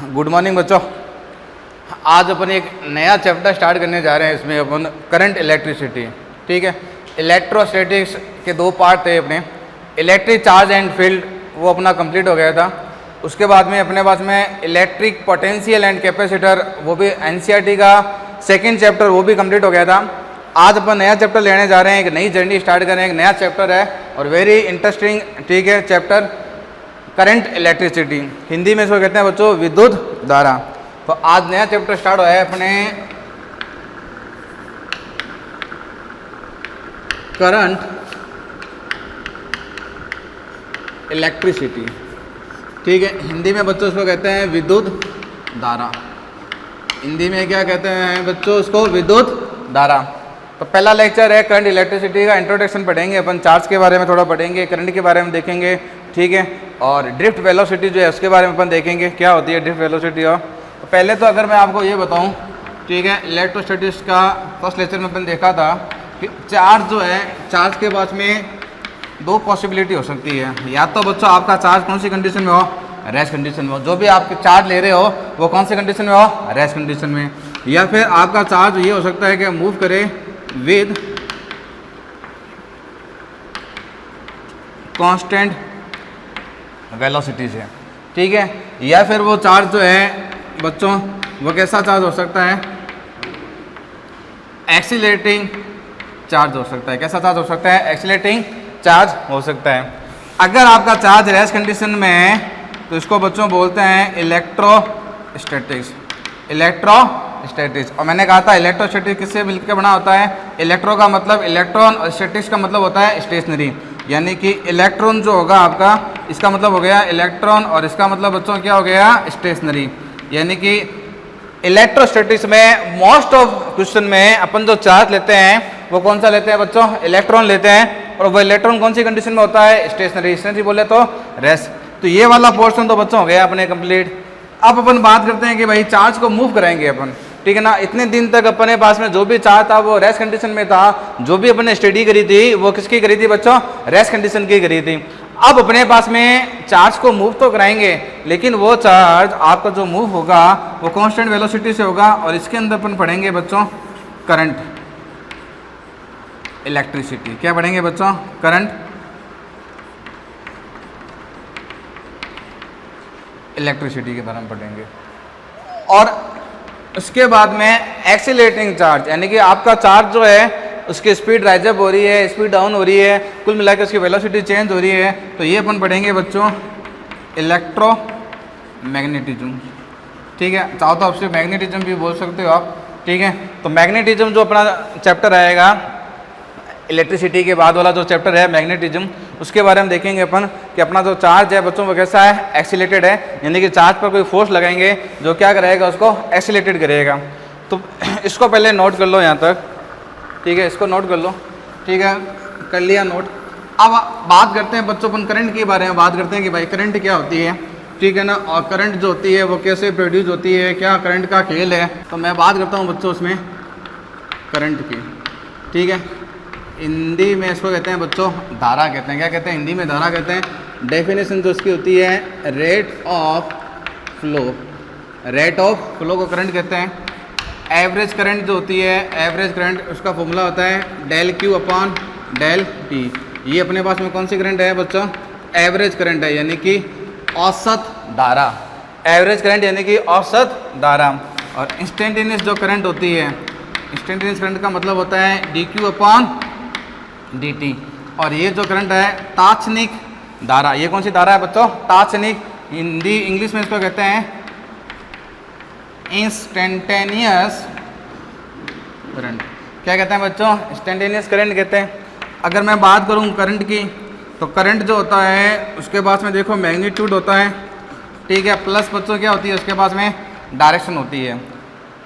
Good morning बच्चों। आज अपन एक नया चैप्टर स्टार्ट करने जा रहे हैं। इसमें अपन करंट इलेक्ट्रिसिटी, ठीक है। इलेक्ट्रोस्टैटिक्स के दो पार्ट थे अपने। इलेक्ट्रिक चार्ज एंड फील्ड वो अपना कंप्लीट हो गया था। उसके बाद में अपने पास में इलेक्ट्रिक पोटेंशियल एंड कैपेसिटर, वो भी एनसीईआरटी का सेकंड चैप्टर, वो भी कंप्लीट हो गया था। आज अपन नया चैप्टर लेने जा रहे हैं, एक नई जर्नी स्टार्ट कर रहे हैं। एक नया चैप्टर है और वेरी इंटरेस्टिंग, ठीक है, चैप्टर करंट इलेक्ट्रिसिटी। हिंदी में इसको कहते हैं बच्चों विद्युत धारा। तो आज नया चैप्टर स्टार्ट हुआ है अपने करंट इलेक्ट्रिसिटी, ठीक है। हिंदी में बच्चों इसको कहते हैं विद्युत धारा। हिंदी में क्या कहते हैं बच्चों इसको? विद्युत धारा। तो पहला लेक्चर है करंट इलेक्ट्रिसिटी का। इंट्रोडक्शन पढ़ेंगे अपन, चार्ज के बारे में थोड़ा पढ़ेंगे, करंट के बारे में देखेंगे, ठीक है। और ड्रिफ्ट वेलोसिटी जो है उसके बारे में अपन देखेंगे क्या होती है ड्रिफ्ट वेलोसिटी। और तो पहले तो अगर मैं आपको ये बताऊं, ठीक है, इलेक्ट्रोस्टैटिक्स का फर्स्ट लेक्चर में अपन देखा था कि चार्ज जो है, चार्ज के पास में दो पॉसिबिलिटी हो सकती है। या तो बच्चों आपका चार्ज कौन सी कंडीशन में हो? रेस्ट कंडीशन में हो। जो भी आप चार्ज ले रहे हो वो कौन सी कंडीशन में हो? रेस्ट कंडीशन में। या फिर आपका चार्ज ये हो सकता है कि मूव करे विद कांस्टेंट वेलोसिटी से, ठीक है। या फिर वो चार्ज जो है बच्चों वो कैसा चार्ज हो सकता है? एक्सीलरेटिंग चार्ज हो सकता है। कैसा चार्ज हो सकता है? एक्सीलरेटिंग चार्ज हो सकता है। अगर आपका चार्ज रेस्ट कंडीशन में है तो इसको बच्चों बोलते हैं इलेक्ट्रोस्टैटिक्स। इलेक्ट्रोस्टैटिक्स। और मैंने कहा था इलेक्ट्रोस्टैटिक्स किससे मिलकर बना होता है? इलेक्ट्रो का मतलब इलेक्ट्रॉन और स्टैटिक्स का मतलब होता है स्टेशनरी। यानी कि इलेक्ट्रॉन जो होगा आपका, इसका मतलब हो गया इलेक्ट्रॉन और इसका मतलब बच्चों क्या हो गया? स्टेशनरी। यानी कि इलेक्ट्रोस्टैटिक्स में मोस्ट ऑफ क्वेश्चन में अपन जो चार्ज लेते हैं वो कौन सा लेते हैं बच्चों? इलेक्ट्रॉन लेते हैं। और वो इलेक्ट्रॉन कौन सी कंडीशन में होता है? स्टेशनरी। स्टेशनरी बोले तो रेस्ट। तो ये वाला पोर्शन तो बच्चों हो गया अपने कंप्लीट। अब अपन बात करते हैं कि भाई चार्ज को मूव कराएंगे अपन, ठीक है ना। इतने दिन तक अपने पास में जो भी चार्ज था वो रेस्ट कंडीशन में था। जो भी अपने स्टडी करी थी वो किसकी करी थी बच्चों? रेस्ट कंडीशन की करी थी। अब अपने पास में चार्ज को मूव तो कराएंगे, लेकिन वो चार्ज आपका जो मूव होगा वो कांस्टेंट वेलोसिटी से होगा। और इसके अंदर अपन पढ़ेंगे बच्चों करंट इलेक्ट्रिसिटी। क्या पढ़ेंगे बच्चों? करंट इलेक्ट्रिसिटी के बारे में पढ़ेंगे। और उसके बाद में एक्सीलरेटिंग चार्ज, यानी कि आपका चार्ज जो है उसकी स्पीड राइज अप हो रही है, स्पीड डाउन हो रही है, कुल मिलाकर उसकी वेलोसिटी चेंज हो रही है। तो ये अपन पढ़ेंगे बच्चों इलेक्ट्रोमैग्नेटिज्म, ठीक है। चाहो तो आपसे मैग्नेटिज्म भी बोल सकते हो आप, ठीक है। तो मैग्नेटिज्म जो अपना चैप्टर आएगा इलेक्ट्रिसिटी के बाद वाला जो चैप्टर है मैग्नेटिज्म, उसके बारे में देखेंगे अपन कि अपना जो चार्ज है बच्चों वो कैसा है? एक्सीलेटेड है। यानी कि चार्ज पर कोई फोर्स लगाएंगे जो क्या करेगा? उसको एक्सीलेटेड करेगा। तो इसको पहले नोट कर लो यहाँ तक, ठीक है। इसको नोट कर लो, ठीक है, कर लिया नोट। अब बात करते हैं बच्चों अपन करंट के बारे में बात करते हैं कि भाई करंट क्या होती है, ठीक है ना। और करंट जो होती है वो कैसे प्रोड्यूस होती है, क्या करंट का खेल है। तो मैं बात करता हूँ बच्चों उसमें करंट की, ठीक है। हिंदी में इसको कहते हैं बच्चों धारा कहते हैं। क्या कहते हैं? हिंदी में धारा कहते हैं। डेफिनेशन जो इसकी होती है rate of flow. Rate of flow को करंट कहते हैं। एवरेज करंट जो होती है, एवरेज करंट, उसका फॉर्मूला होता है del Q upon del T. ये अपने पास में कौन सी करंट है बच्चों? एवरेज करंट है, यानी कि औसत धारा। एवरेज करंट यानी कि औसत धारा। और इंस्टेंटेनियस जो करंट होती है, इंस्टेंटेनियस करंट का मतलब होता है D Q upon D T. और ये जो करंट है तात्क्षणिक धारा। ये कौन सी धारा है बच्चों? तात्क्षणिक। हिंदी इंग्लिश में इसको कहते हैं इंस्टेंटेनियस करंट। क्या कहते हैं बच्चों? इंस्टेंटेनियस करंट कहते हैं। अगर मैं बात करूं करंट की, तो करंट जो होता है उसके पास में देखो मैग्नीट्यूड होता है, ठीक है, प्लस बच्चों क्या होती है उसके पास में? डायरेक्शन होती है।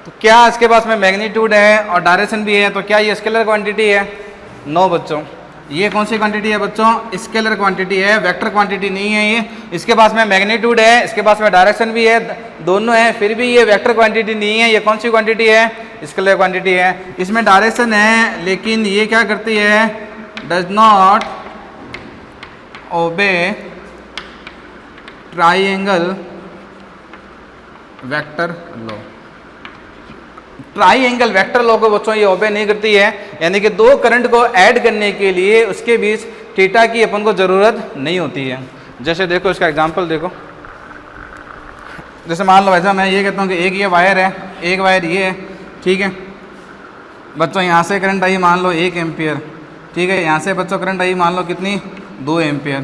तो क्या इसके पास में मैग्नीट्यूड है और डायरेक्शन भी है, तो क्या ये स्केलर क्वांटिटी है? नो बच्चों, ये कौन सी क्वांटिटी है बच्चों? स्केलर क्वांटिटी है, वेक्टर क्वांटिटी नहीं है ये। इसके पास में मैग्नीट्यूड है, इसके पास में डायरेक्शन भी है, दोनों है, फिर भी ये वेक्टर क्वांटिटी नहीं है। ये कौन सी क्वांटिटी है? स्केलर क्वांटिटी है। इसमें डायरेक्शन है, लेकिन ये क्या करती है? Does not obey triangle vector law. Triangle vector law को बच्चों ये ओबे नहीं करती है, यानी कि दो करंट को ऐड करने के लिए उसके बीच थीटा की अपन को ज़रूरत नहीं होती है। जैसे देखो इसका एग्जांपल देखो, जैसे मान लो वैसा मैं ये कहता हूँ कि एक ये वायर है, एक वायर ये है, ठीक है बच्चों, यहाँ से करंट आई मान लो 1 एम्पियर, ठीक है, यहाँ से बच्चों करंट आई मान लो कितनी 2 एम्पियर,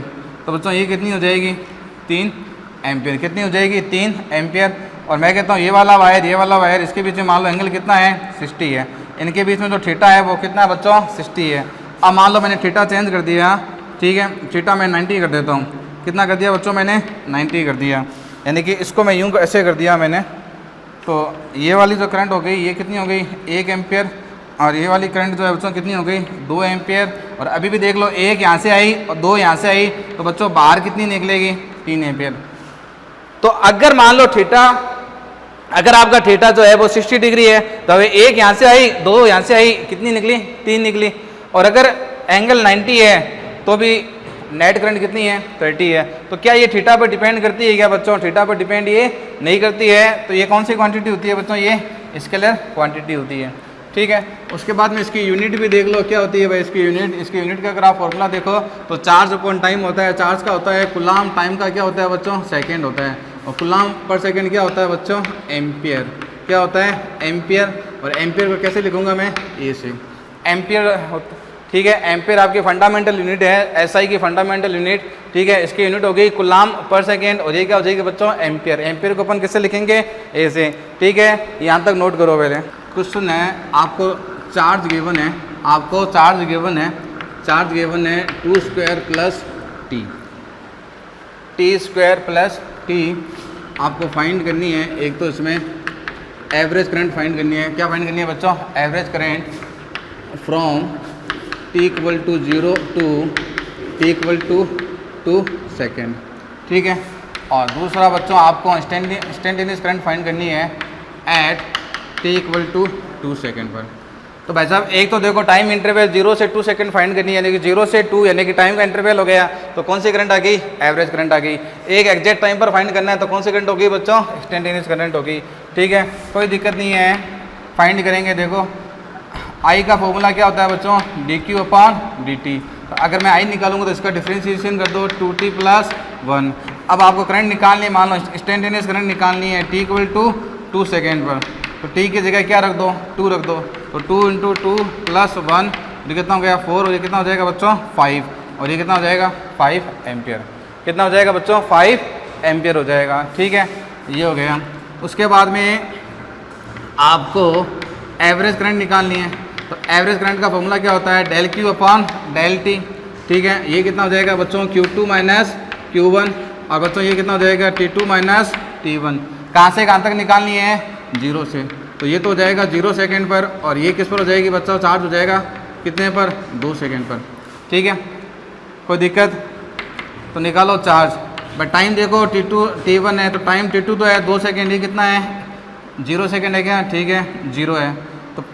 तो बच्चों ये कितनी हो जाएगी 3 एम्पियर, कितनी हो जाएगी 3 एम्पियर। और मैं कहता हूँ ये वाला वायर इसके बीच में मान लो एंगल कितना है 60 है, इनके बीच में जो थीटा है वो कितना है बच्चों 60 है। अब मान लो मैंने थीटा चेंज कर दिया, ठीक है, थीटा मैं 90 कर देता हूँ, कितना कर दिया बच्चों मैंने 90 कर दिया, यानी कि इसको मैं यूँ ऐसे कर दिया मैंने, तो ये वाली जो करंट हो गई ये कितनी हो गई 1 एम्पियर, और ये वाली करंट जो है बच्चों कितनी हो गई 2 एम्पियर। और अभी भी देख लो 1 यहाँ से आई और 2 यहाँ से आई, तो बच्चों बाहर कितनी निकलेगी 3 एम्पियर। तो अगर मान लो थीटा, अगर आपका थीटा जो है वो 60 डिग्री है, तो अभी 1 यहाँ से आई 2 यहाँ से आई, कितनी निकली 3 निकली। और अगर एंगल 90 है तो भी नेट करंट कितनी है 30 है। तो क्या ये थीटा पर डिपेंड करती है क्या बच्चों? थीटा पर डिपेंड ये नहीं करती है। तो ये कौन सी क्वांटिटी होती है बच्चों? ये स्केलर क्वांटिटी होती है, ठीक है। उसके बाद में इसकी यूनिट भी देख लो क्या होती है भाई, इसकी यूनिट का अगर आप फॉर्मूला देखो तो चार्ज अपॉन टाइम होता है, चार्ज का होता है कूलाम, टाइम का क्या होता है बच्चों सेकंड होता है, और कूलाम पर सेकंड क्या होता है बच्चों एम्पियर, क्या होता है एम्पियर। और एम्पियर को कैसे लिखूंगा मैं ए से, एम्पियर, ठीक है। एम्पियर आपकी फंडामेंटल यूनिट है, एसआई की फंडामेंटल यूनिट, ठीक है। इसकी यूनिट हो गई कूलाम पर सेकेंड, और ये क्या हो जाएगी बच्चों एम्पियर। एम्पियर को अपन किससे लिखेंगे ए से, ठीक है। यहाँ तक नोट करो पहले। क्वेश्चन है आपको चार्ज गिवन है, आपको चार्ज गिवन है 2 square plus T square plus T आपको फाइंड करनी है। एक तो इसमें एवरेज करंट फाइंड करनी है, क्या फाइंड करनी है बच्चों? Average current from t equal to 0 to t equal to 2 second, ठीक है। और दूसरा बच्चों आपको इंस्टेंटेनियस करंट फाइंड करनी है at t equal to 2 second पर। तो भाई साहब एक तो देखो टाइम इंटरवल 0 से 2 सेकंड फाइंड करनी है, यानी कि 0 से 2 यानी कि टाइम का इंटरवल हो गया, तो कौन सी करंट आ गई? एवरेज करंट आ गई। एक एग्जैक्ट टाइम पर फाइंड करना है तो कौन सी करंट होगी बच्चों? इंस्टेंटेनियस करंट होगी, ठीक है। कोई दिक्कत नहीं है, फाइंड करेंगे। देखो आई का फॉर्मूला क्या होता है बच्चों? dq upon dt। तो अगर मैं आई निकालूंगा तो इसका डिफ्रेंशिएशन कर दो 2t प्लस 1। अब आपको करंट निकालनी है, मान लो इंस्टेंटेनियस करंट निकालनी है t इक्वल टू 2 सेकेंड पर, तो t की जगह क्या रख दो? 2 रख दो। तो 2 × 2 प्लस 1, ये कितना हो गया 4, और ये कितना हो जाएगा बच्चों 5, और ये कितना हो जाएगा 5 एम्पियर। कितना हो जाएगा बच्चों? 5 एम्पियर हो जाएगा, ठीक है। ये हो गया। उसके बाद में आपको एवरेज करंट निकालनी है, तो एवरेज करंट का फॉर्मूला क्या होता है? Del Q upon del T, ठीक है। ये कितना हो जाएगा बच्चों? Q2 माइनस Q1, और बच्चों ये कितना हो जाएगा? T2 minus T1। कहाँ से कहाँ तक निकालनी है? 0 से। तो ये तो हो जाएगा 0 सेकेंड पर, और ये किस पर हो जाएगी बच्चों? चार्ज हो जाएगा कितने पर? 2 सेकेंड पर, ठीक है। कोई दिक्कत? तो निकालो चार्ज। बट टाइम देखो T2 T1 है, तो टाइम T2 तो है 2 सेकेंड, ये कितना है 0 सेकेंड है क्या? ठीक है 0 है। तो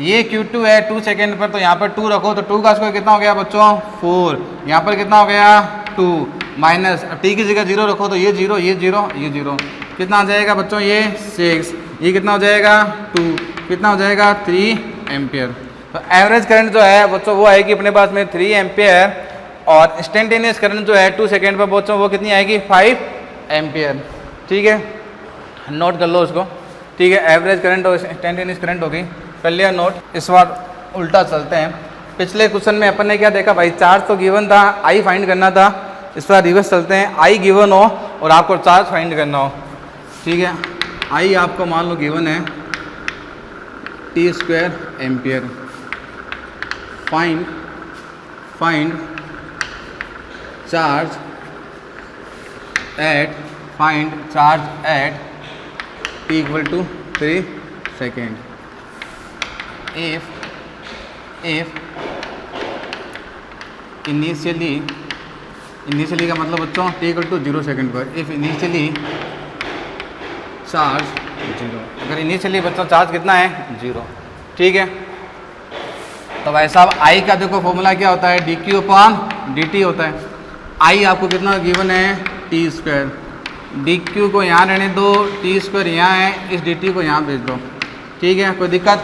ये Q2 है 2 सेकेंड पर, तो यहाँ पर 2 रखो, तो 2 का स्क्वायर कितना हो गया बच्चों? 4। यहाँ पर कितना हो गया 2 माइनस, टी की जगह 0 रखो, तो ये 0 ये 0 ये 0, कितना आ जाएगा बच्चों? ये 6। ये कितना हो जाएगा 2, कितना हो जाएगा 3 एम्पियर। तो एवरेज करंट जो है बच्चों वो आएगी अपने पास में 3 एम्पियर, और इंस्टेंटेनियस करंट जो है 2 सेकेंड पर बच्चों वो कितनी आएगी? 5 एम्पियर, ठीक है। नोट कर लो उसको, ठीक है। एवरेज करंट और इंस्टेंटेनियस करंट होगी, कर लिया नोट। इस बार उल्टा चलते हैं। पिछले क्वेश्चन में अपन ने क्या देखा भाई? चार्ज तो गिवन था, आई फाइंड करना था। इस बार रिवर्स चलते हैं, आई गिवन हो और आपको चार्ज फाइंड करना हो, ठीक है। आई आपको मान लो गिवन है t square ampere, find charge at t equal to 3 second. If initially का मतलब बच्चों t इक्वल टू 0 सेकेंड पर, इफ इनिशियली चार्ज 0, अगर इनिशियली बच्चों चार्ज कितना है 0, ठीक है। तो भाई साहब आई का देखो फॉर्मूला क्या होता है? dq अपॉन dt होता है। आई आपको कितना गिवन है? t स्क्वायर, डी क्यू को यहाँ रहने दो, टी स्क्वायर यहाँ है, इस डी टी को यहाँ भेज दो, ठीक है, कोई दिक्कत।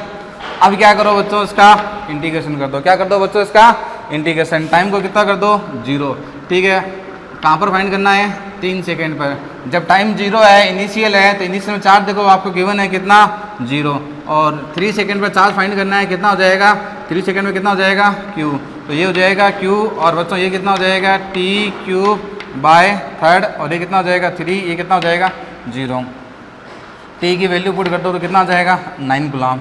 अब क्या करो बच्चों, इसका इंटीग्रेशन कर दो। क्या कर दो बच्चों, इसका इंटीग्रेशन। टाइम को कितना कर दो, 0, ठीक है। कहाँ पर फाइंड करना है, 3 सेकेंड पर। जब टाइम 0 है, इनिशियल है, तो इनिशियल में चार्ज देखो आपको गिवन है कितना, 0। और 3 सेकेंड पर चार्ज फाइंड करना है, कितना हो जाएगा, 3 सेकेंड में कितना हो जाएगा, क्यू। तो ये हो जाएगा क्यू, और बच्चों ये कितना हो जाएगा, टी क्यूब बाय 3, और ये कितना हो जाएगा 3, ये कितना हो जाएगा 0। टी की वैल्यू पुट कर दो तो कितना आ जाएगा, 9 कूलम,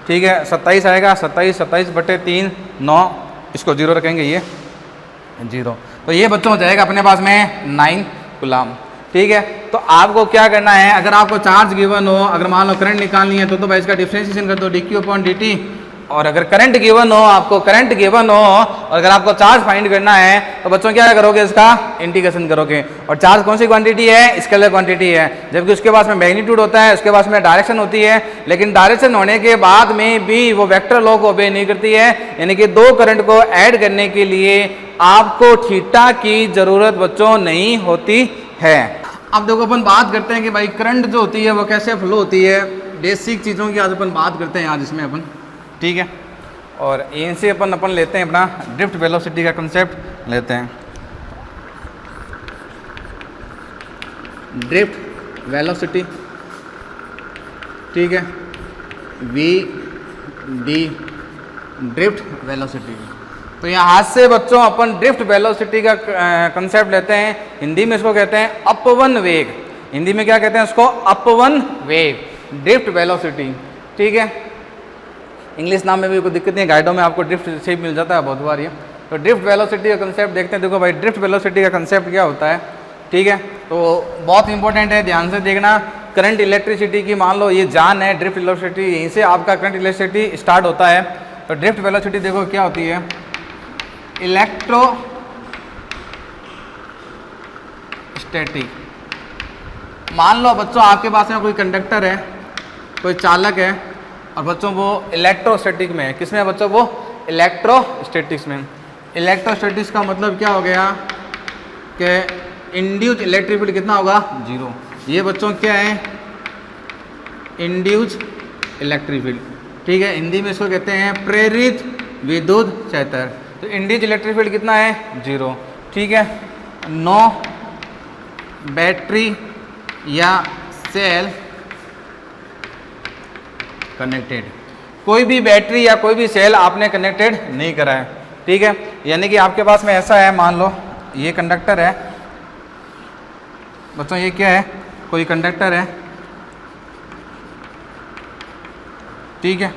ठीक है। 27 आएगा, 27/3 9, इसको 0 रखेंगे, ये 0। तो ये बच्चों हो जाएगा अपने पास में 9 कूलम, ठीक है। तो आपको क्या करना है, अगर आपको चार्ज गिवन हो, अगर मान लो करंट निकालनी है तो भाई इसका डिफरेंशिएशन कर दो, D Q upon D T. और अगर करंट गिवन हो, आपको करंट गिवन हो, और अगर आपको चार्ज फाइंड करना है तो बच्चों क्या करोगे, इसका इंटीग्रेशन करोगे। और चार्ज कौन सी क्वांटिटी है, स्केलर क्वांटिटी है, जबकि उसके पास में मैग्नीट्यूड होता है, उसके पास में डायरेक्शन होती है। लेकिन डायरेक्शन होने के बाद में भी वो वेक्टर लॉ को ओबे नहीं करती है, यानी कि दो करंट को ऐड करने के लिए आपको थीटा की जरूरत बच्चों नहीं होती है। अब देखो अपन बात करते हैं कि भाई करंट जो होती है वो कैसे फ्लो होती है, बेसिक चीज़ों की आज अपन बात करते हैं आज इसमें अपन, ठीक है। और इनसे अपन लेते हैं अपना ड्रिफ्ट वेलोसिटी का कंसेप्ट लेते हैं। ड्रिफ्ट वेलोसिटी, ठीक है, वी डी ड्रिफ्ट वेलोसिटी। तो यहाँ से बच्चों अपन ड्रिफ्ट वेलोसिटी का कंसेप्ट लेते हैं। हिंदी में इसको कहते हैं अपवन वेग। हिंदी में क्या कहते हैं उसको, अपवन वेग, ड्रिफ्ट वेलोसिटी, ठीक है। इंग्लिश नाम में भी कोई दिक्कत नहीं है, गाइडों में आपको ड्रिफ्ट से मिल जाता है बहुत बार ये। तो ड्रिफ्ट वेलोसिटी का कंसेप्ट देखते हैं। देखो भाई ड्रिफ्ट वेलोसिटी का कंसेप्ट क्या होता है, ठीक है। तो बहुत इंपॉर्टेंट है, ध्यान से देखना। करंट इलेक्ट्रिसिटी की मान लो ये जान है, ड्रिफ्ट वेलोसिटी, यहीं से आपका करंट इलेक्ट्रिसिटी स्टार्ट होता है। तो ड्रिफ्ट वेलोसिटी देखो क्या होती है, इलेक्ट्रोस्टैटिक। मान लो बच्चों आपके पास में कोई कंडक्टर है, कोई चालक है, और बच्चों वो इलेक्ट्रोस्टैटिक में है। किस में है बच्चों, वो इलेक्ट्रोस्टैटिक्स में। इलेक्ट्रोस्टैटिक्स का मतलब क्या हो गया कि इंड्यूस इलेक्ट्रिक फील्ड कितना होगा, 0। ये बच्चों क्या है, इंड्यूस इलेक्ट्रिक फील्ड, ठीक है। हिंदी में इसको कहते हैं प्रेरित विद्युत क्षेत्र। तो इंड्यूस इलेक्ट्रिक फील्ड कितना है, 0, ठीक है। नो बैटरी या सेल कनेक्टेड, कोई भी बैटरी या कोई भी सेल आपने कनेक्टेड नहीं करा है, ठीक है। यानी कि आपके पास में ऐसा है, मान लो ये कंडक्टर है बच्चों, ये क्या है, कोई कंडक्टर है, ठीक है।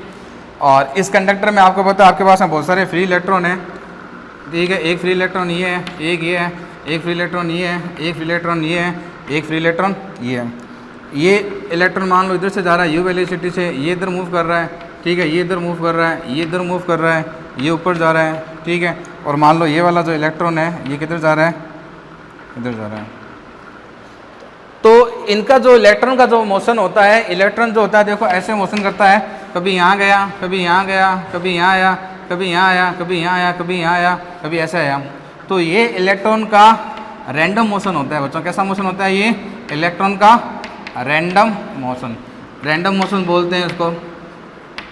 और इस कंडक्टर में आपको पता है आपके पास में बहुत सारे फ्री इलेक्ट्रॉन है, ठीक है। एक फ्री इलेक्ट्रॉन ये है, एक ये है, एक फ्री इलेक्ट्रॉन ये है, एक फ्री इलेक्ट्रॉन ये है, एक फ्री इलेक्ट्रॉन ये है। ये इलेक्ट्रॉन मान लो इधर से जा रहा है, यू वेलोसिटी से, ये इधर मूव कर रहा है, ठीक है, ये इधर मूव कर रहा है, ये इधर मूव कर रहा है, ये ऊपर जा रहा है, ठीक है। और मान लो ये वाला जो इलेक्ट्रॉन है ये किधर जा रहा है, इधर जा रहा है। तो इनका जो इलेक्ट्रॉन का जो मोशन होता है, इलेक्ट्रॉन जो होता है देखो ऐसे मोशन करता है, कभी यहाँ गया, कभी यहाँ गया, कभी यहाँ आया, कभी यहाँ आया, कभी यहाँ आया, कभी यहाँ आया, कभी ऐसे आया। तो ये इलेक्ट्रॉन का रैंडम मोशन होता है बच्चों। कैसा मोशन होता है ये, इलेक्ट्रॉन का रैंडम मोशन। रैंडम मोशन बोलते हैं इसको,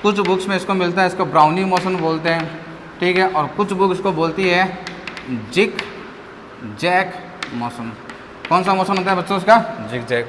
कुछ बुक्स में इसको मिलता है, इसको ब्राउनी मोशन बोलते हैं, ठीक है। और कुछ बुक इसको बोलती है जिग जैग मोशन। कौन सा मोशन होता है बच्चों उसका, जिग जैग।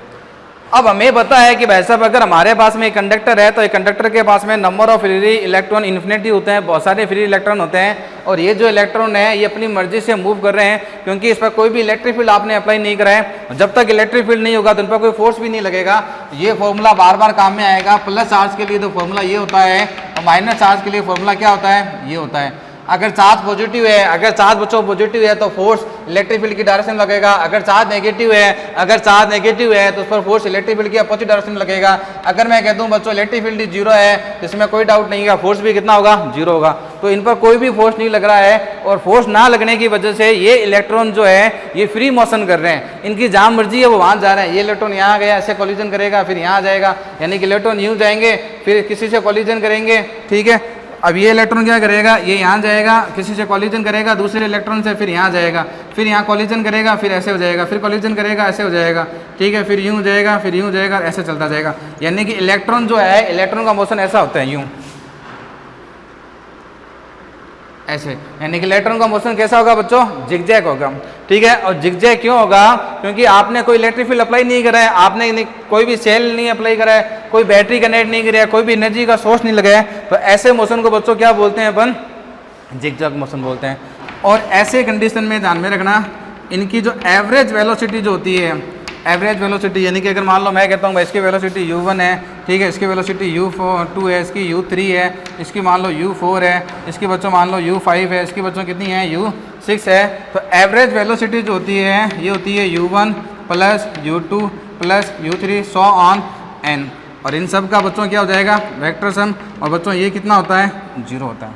अब हमें पता है कि भाई साहब अगर हमारे पास में एक कंडक्टर है तो एक कंडक्टर के पास में number of free electron infinity होते हैं, बहुत सारे फ्री इलेक्ट्रॉन होते हैं। और ये जो इलेक्ट्रॉन है ये अपनी मर्जी से मूव कर रहे हैं, क्योंकि इस पर कोई भी इलेक्ट्रिक फील्ड आपने अप्लाई नहीं करा है। जब तक इलेक्ट्रिक फील्ड नहीं होगा तो इन पर कोई फोर्स भी नहीं लगेगा। ये फॉर्मूला बार बार काम में आएगा। प्लस चार्ज के लिए तो फॉर्मूला ये होता है, और माइनस चार्ज के लिए फॉर्मूला क्या होता है, ये होता है। अगर चार्ज पॉजिटिव है, अगर चार्ज बच्चों पॉजिटिव है तो फोर्स इलेक्ट्रिक फील्ड की डायरेक्शन लगेगा। अगर चार्ज नेगेटिव है, अगर चार्ज नेगेटिव है तो उस पर फोर्स इलेक्ट्रिक फील्ड की अपोजिट डायरेक्शन लगेगा। अगर मैं कहता हूँ बच्चों इलेक्ट्रिक फील्ड 0 है, इसमें कोई डाउट नहीं है, फोर्स भी कितना होगा, 0 होगा। तो इन पर कोई भी फोर्स नहीं लग रहा है, और फोर्स ना लगने की वजह से ये इलेक्ट्रॉन जो है ये फ्री मोशन कर रहे हैं। इनकी जहाँ मर्जी है वो वहाँ जा रहे हैं। ये इलेक्ट्रॉन यहाँ गया, ऐसे कॉलिजन करेगा, फिर यहाँ जाएगा, यानी कि इलेक्ट्रॉन यूँ जाएंगे, फिर किसी से कॉलिजन करेंगे, ठीक है। अब ये इलेक्ट्रॉन क्या करेगा, ये यहाँ जाएगा, किसी से कॉलिजन करेगा, दूसरे इलेक्ट्रॉन से फिर यहाँ जाएगा। फिर यहाँ कॉलिजन करेगा, फिर ऐसे हो जाएगा, फिर कॉलिजन करेगा, ऐसे हो जाएगा, ठीक है, फिर यूँ हो जाएगा, फिर यूँ हो जाएगा, ऐसे चलता जाएगा। यानी कि इलेक्ट्रॉन जो है, इलेक्ट्रॉन का मोशन ऐसा होता है, यूँ ऐसे, यानी कि इलेक्ट्रॉन का मोशन कैसा होगा बच्चों, जिगजैग होगा, ठीक है। और जिगजैग क्यों होगा, क्योंकि आपने कोई इलेक्ट्रिक फील्ड अप्लाई नहीं करा है, आपने कोई भी सेल नहीं अप्लाई करा है, कोई बैटरी कनेक्ट नहीं करा है, कोई भी एनर्जी का सोर्स नहीं लगाया है, तो ऐसे मोशन को बच्चों क्या बोलते हैं अपन, जिगजैग मोशन बोलते हैं। और ऐसे कंडीशन में ध्यान में रखना, इनकी जो एवरेज वेलोसिटी जो होती है, एवरेज वेलोसिटी, यानी कि अगर मान लो मैं कहता हूँ भाई इसकी वेलोसिटी u1 है, ठीक है, इसकी वेलोसिटी u2 है, इसकी u3 है, इसकी मान लो u4 है, इसकी बच्चों मान लो u5 है, इसकी बच्चों कितनी है u6 है। तो एवरेज वेलोसिटी जो होती है ये होती है u1 plus u2 plus u3 so on n, और इन सब का बच्चों क्या हो जाएगा, वेक्टर सम, और बच्चों ये कितना होता है, 0 होता है।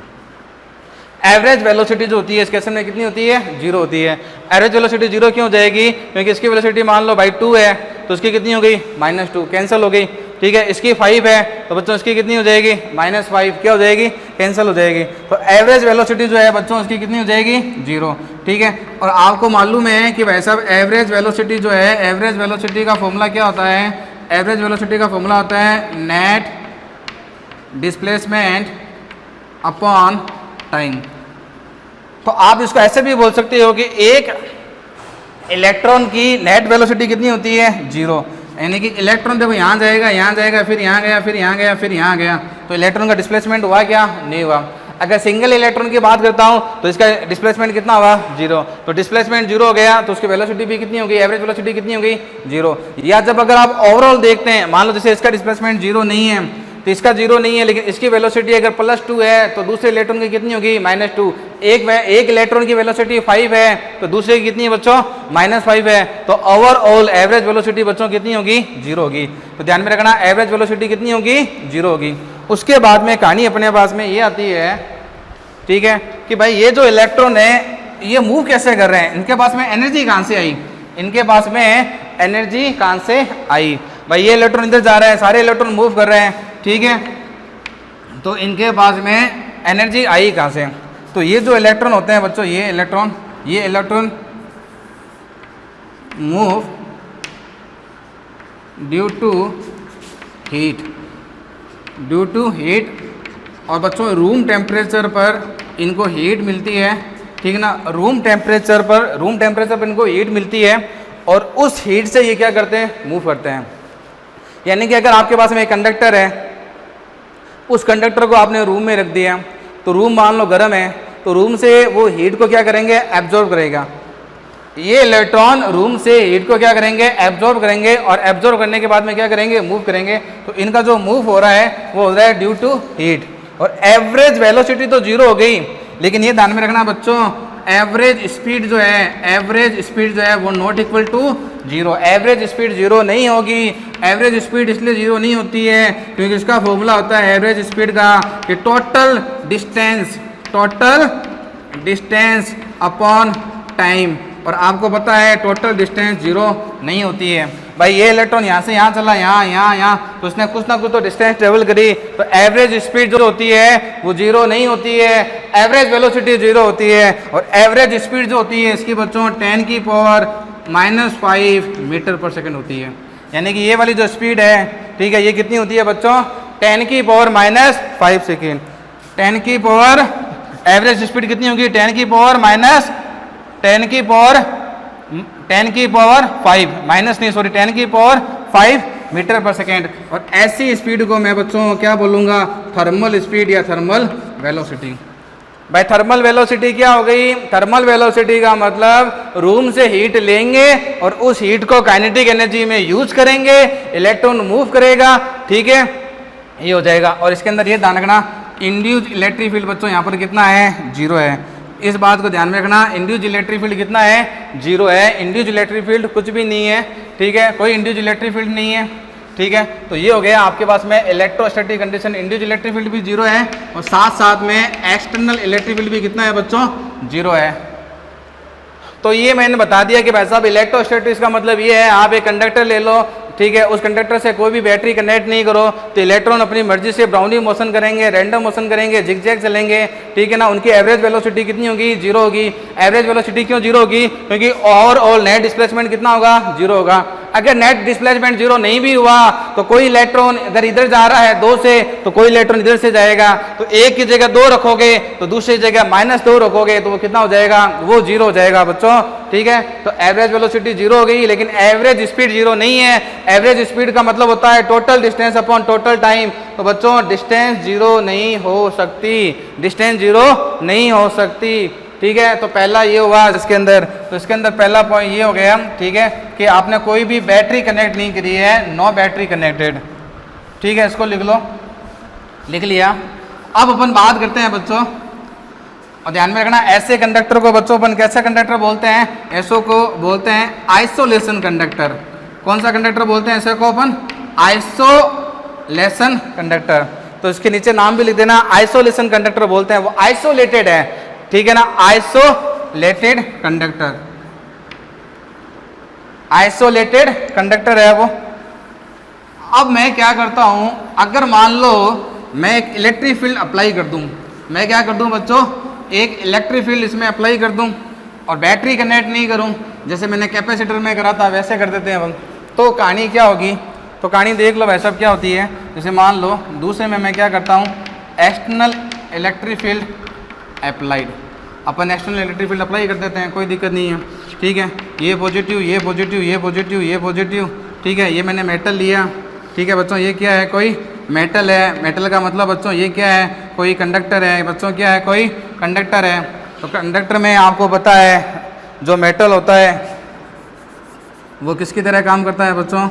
एवरेज वेलोसिटी जो होती है इस केस में कितनी होती है, 0 होती है। एवरेज वेलोसिटी 0 क्यों हो जाएगी, क्योंकि इसकी वेलोसिटी मान लो भाई 2 है, तो इसकी कितनी हो गई, -2, कैंसिल हो गई, ठीक है। इसकी 5 है, तो बच्चों इसकी कितनी हो जाएगी, -5, क्या हो जाएगी, कैंसिल हो जाएगी। तो एवरेज वेलोसिटी जो है बच्चों उसकी कितनी हो जाएगी, 0, ठीक है। और आपको मालूम है कि भाई साहब एवरेज वेलोसिटी जो है, एवरेज वेलोसिटी का फॉर्मूला क्या होता है, एवरेज वेलोसिटी का फॉर्मूला होता है नेट डिस्प्लेसमेंट अपॉन टाइम। तो आप इसको ऐसे भी बोल सकते हो कि एक इलेक्ट्रॉन की नेट वेलोसिटी कितनी होती है, 0, यानी कि इलेक्ट्रॉन देखो यहाँ जाएगा, यहाँ जाएगा, फिर यहाँ गया, फिर यहाँ गया, फिर यहाँ गया, तो इलेक्ट्रॉन का डिस्प्लेसमेंट हुआ क्या, नहीं हुआ। अगर सिंगल इलेक्ट्रॉन की बात करता हूँ तो इसका डिस्प्लेसमेंट कितना हुआ, 0, तो डिस्प्लेसमेंट 0 हो गया, तो उसकी वेलोसिटी भी कितनी होगी, एवरेज वेलोसिटी कितनी होगी, 0। या जब अगर आप ओवरऑल देखते हैं, मान लो जैसे इसका डिस्प्लेसमेंट 0 नहीं है, तो इसका 0 नहीं है, लेकिन इसकी वेलोसिटी अगर +2 है, तो दूसरे इलेक्ट्रॉन की कितनी होगी, -2। एक इलेक्ट्रॉन की वेलोसिटी 5 है, तो दूसरे की कितनी है बच्चों, -5 है, तो ओवरऑल एवरेज वेलोसिटी बच्चों कितनी होगी, 0 होगी। तो ध्यान में रखना, एवरेज वेलोसिटी कितनी होगी, 0 होगी। उसके बाद में कहानी अपने पास में ये आती है, ठीक है, कि भाई ये जो इलेक्ट्रॉन है ये मूव कैसे कर रहे हैं, इनके पास में एनर्जी कहाँ से आई, इनके पास में एनर्जी कहाँ से आई। भाई ये इलेक्ट्रॉन इधर जा रहा है, सारे इलेक्ट्रॉन मूव कर रहे हैं, ठीक है, तो इनके पास में एनर्जी आई कहाँ से। तो ये जो इलेक्ट्रॉन होते हैं बच्चों, ये electron move due to heat, और बच्चों रूम टेम्परेचर पर इनको हीट मिलती है, ठीक है ना, रूम टेम्परेचर पर इनको हीट मिलती है, और उस हीट से ये क्या करते हैं, मूव करते हैं। यानी कि अगर आपके पास में एक कंडक्टर है, उस कंडक्टर को आपने रूम में रख दिया, तो रूम मान लो गर्म है, तो रूम से वो हीट को क्या करेंगे, एब्जॉर्ब करेगा। ये इलेक्ट्रॉन रूम से हीट को क्या करेंगे, एब्जॉर्ब करेंगे, और एब्जॉर्ब करने के बाद में क्या करेंगे, मूव करेंगे। तो इनका जो मूव हो रहा है वो हो रहा है ड्यू टू हीट। और एवरेज वेलोसिटी तो 0 हो गई, लेकिन ये ध्यान में रखना बच्चों, एवरेज स्पीड जो है वो not equal to 0। Average speed 0 नहीं होगी। एवरेज स्पीड इसलिए 0 नहीं होती है क्योंकि इसका फॉर्मूला होता है एवरेज स्पीड का कि टोटल डिस्टेंस अपॉन टाइम, और आपको पता है टोटल डिस्टेंस 0 नहीं होती है। भाई ये इलेक्ट्रॉन यहाँ से यहाँ चला, यहाँ, तो उसने कुछ ना कुछ तो डिस्टेंस ट्रेवल करी, तो एवरेज स्पीड जो होती है वो 0 नहीं होती है, एवरेज वेलोसिटी 0 होती है। और एवरेज स्पीड जो होती है इसकी बच्चों 10⁻⁵ मीटर पर सेकेंड होती है। यानी कि ये वाली जो स्पीड है, ठीक है, ये कितनी होती है बच्चों, 10⁻⁵ सेकेंड। एवरेज स्पीड कितनी होगी, 10⁻⁵ मीटर पर सेकेंड। और ऐसी स्पीड को मैं बच्चों क्या बोलूँगा, थर्मल स्पीड या थर्मल वेलोसिटी। भाई थर्मल वेलोसिटी क्या हो गई, थर्मल वेलोसिटी का मतलब रूम से हीट लेंगे और उस हीट को काइनेटिक एनर्जी में यूज करेंगे, इलेक्ट्रॉन मूव करेगा, ठीक है, ये हो जाएगा। और इसके अंदर ये ध्यान रखना, इंड्यूस्ड इलेक्ट्रिक फील्ड बच्चों यहाँ पर कितना है, 0 है। इस बात को ध्यान में रखना, इंड्यूस्ड इलेक्ट्रिक फील्ड कितना है, 0 है। इंड्यूस्ड इलेक्ट्रिक फील्ड कुछ भी नहीं है, ठीक है, कोई इंड्यूस्ड इलेक्ट्रिक फील्ड नहीं है, ठीक है। तो ये हो गया आपके पास में electrostatic condition, induced electric field भी 0 है, और साथ साथ में एक्सटर्नल इलेक्ट्रिक फील्ड भी कितना है बच्चों, 0 है। तो ये मैंने बता दिया कि भाई साहब इलेक्ट्रोस्टैटिक्स का मतलब ये है, आप एक कंडक्टर ले लो, ठीक है, उस कंडक्टर से कोई भी बैटरी कनेक्ट नहीं करो तो इलेक्ट्रॉन अपनी मर्जी से ब्राउनी मोशन करेंगे, रैंडम मोशन करेंगे, जिगजैग चलेंगे, ठीक है ना। उनकी एवरेज वेलोसिटी कितनी होगी? जीरो होगी। एवरेज वेलोसिटी क्यों जीरो होगी? क्योंकि ओवरऑल नेट डिस्प्लेसमेंट कितना होगा? जीरो होगा। अगर नेट डिस्प्लेसमेंट जीरो नहीं भी हुआ तो कोई इलेक्ट्रॉन अगर इधर जा रहा है 2 से तो कोई इलेक्ट्रॉन इधर से जाएगा, तो एक की जगह 2 रखोगे तो दूसरी जगह -2 रखोगे तो वो कितना हो जाएगा? वो जीरो हो जाएगा बच्चों, ठीक है। तो एवरेज वेलोसिटी जीरो हो गई, लेकिन एवरेज स्पीड जीरो नहीं है। एवरेज स्पीड का मतलब होता है total distance upon total time. तो बच्चों डिस्टेंस जीरो नहीं हो सकती, डिस्टेंस जीरो नहीं हो सकती, ठीक है। तो पहला ये हुआ इसके अंदर, तो इसके अंदर पहला पॉइंट ये हो गया, ठीक है, कि आपने कोई भी बैटरी कनेक्ट नहीं करी है, नो बैटरी कनेक्टेड, ठीक है। इसको लिख लो, लिख लिया। अब अपन बात करते हैं बच्चों, और ध्यान में रखना ऐसे कंडक्टर को बच्चों अपन कैसा कंडक्टर बोलते हैं? ऐसो को बोलते हैं आइसोलेशन कंडक्टर। कौन सा कंडक्टर बोलते हैं ऐसे को अपन? Isolation conductor. तो इसके नीचे नाम भी लिख देना, आइसोलेशन कंडक्टर बोलते हैं, वो आइसोलेटेड है, ठीक है ना। आइसोलेटेड कंडक्टर, आइसोलेटेड कंडक्टर है वो। अब मैं क्या करता हूं, अगर मान लो मैं एक इलेक्ट्रिक फील्ड अप्लाई कर दूं, मैं क्या कर दूं बच्चों? एक इलेक्ट्रिक फील्ड इसमें अप्लाई कर दूं और बैटरी कनेक्ट नहीं करूं, जैसे मैंने कैपेसिटर में करा था वैसे कर देते हैं हम, तो कहानी क्या होगी? तो कहानी देख लो भाई साहब क्या होती है। जैसे मान लो दूसरे में मैं क्या करता हूँ, एक्सटर्नल इलेक्ट्रिक फील्ड अप्लाइड, अपन एक्सटर्नल इलेक्ट्रिक फील्ड अप्लाई कर देते हैं, कोई दिक्कत नहीं है, ठीक है। ये पॉजिटिव, ये पॉजिटिव, ये पॉजिटिव, ये पॉजिटिव, ठीक है। ये मैंने मेटल लिया, ठीक है बच्चों, ये क्या है? कोई मेटल है। मेटल का मतलब बच्चों ये क्या है? कोई कंडक्टर है बच्चों, क्या है? कोई कंडक्टर है। तो कंडक्टर में आपको पता है जो मेटल होता है वो किसकी तरह काम करता है बच्चों?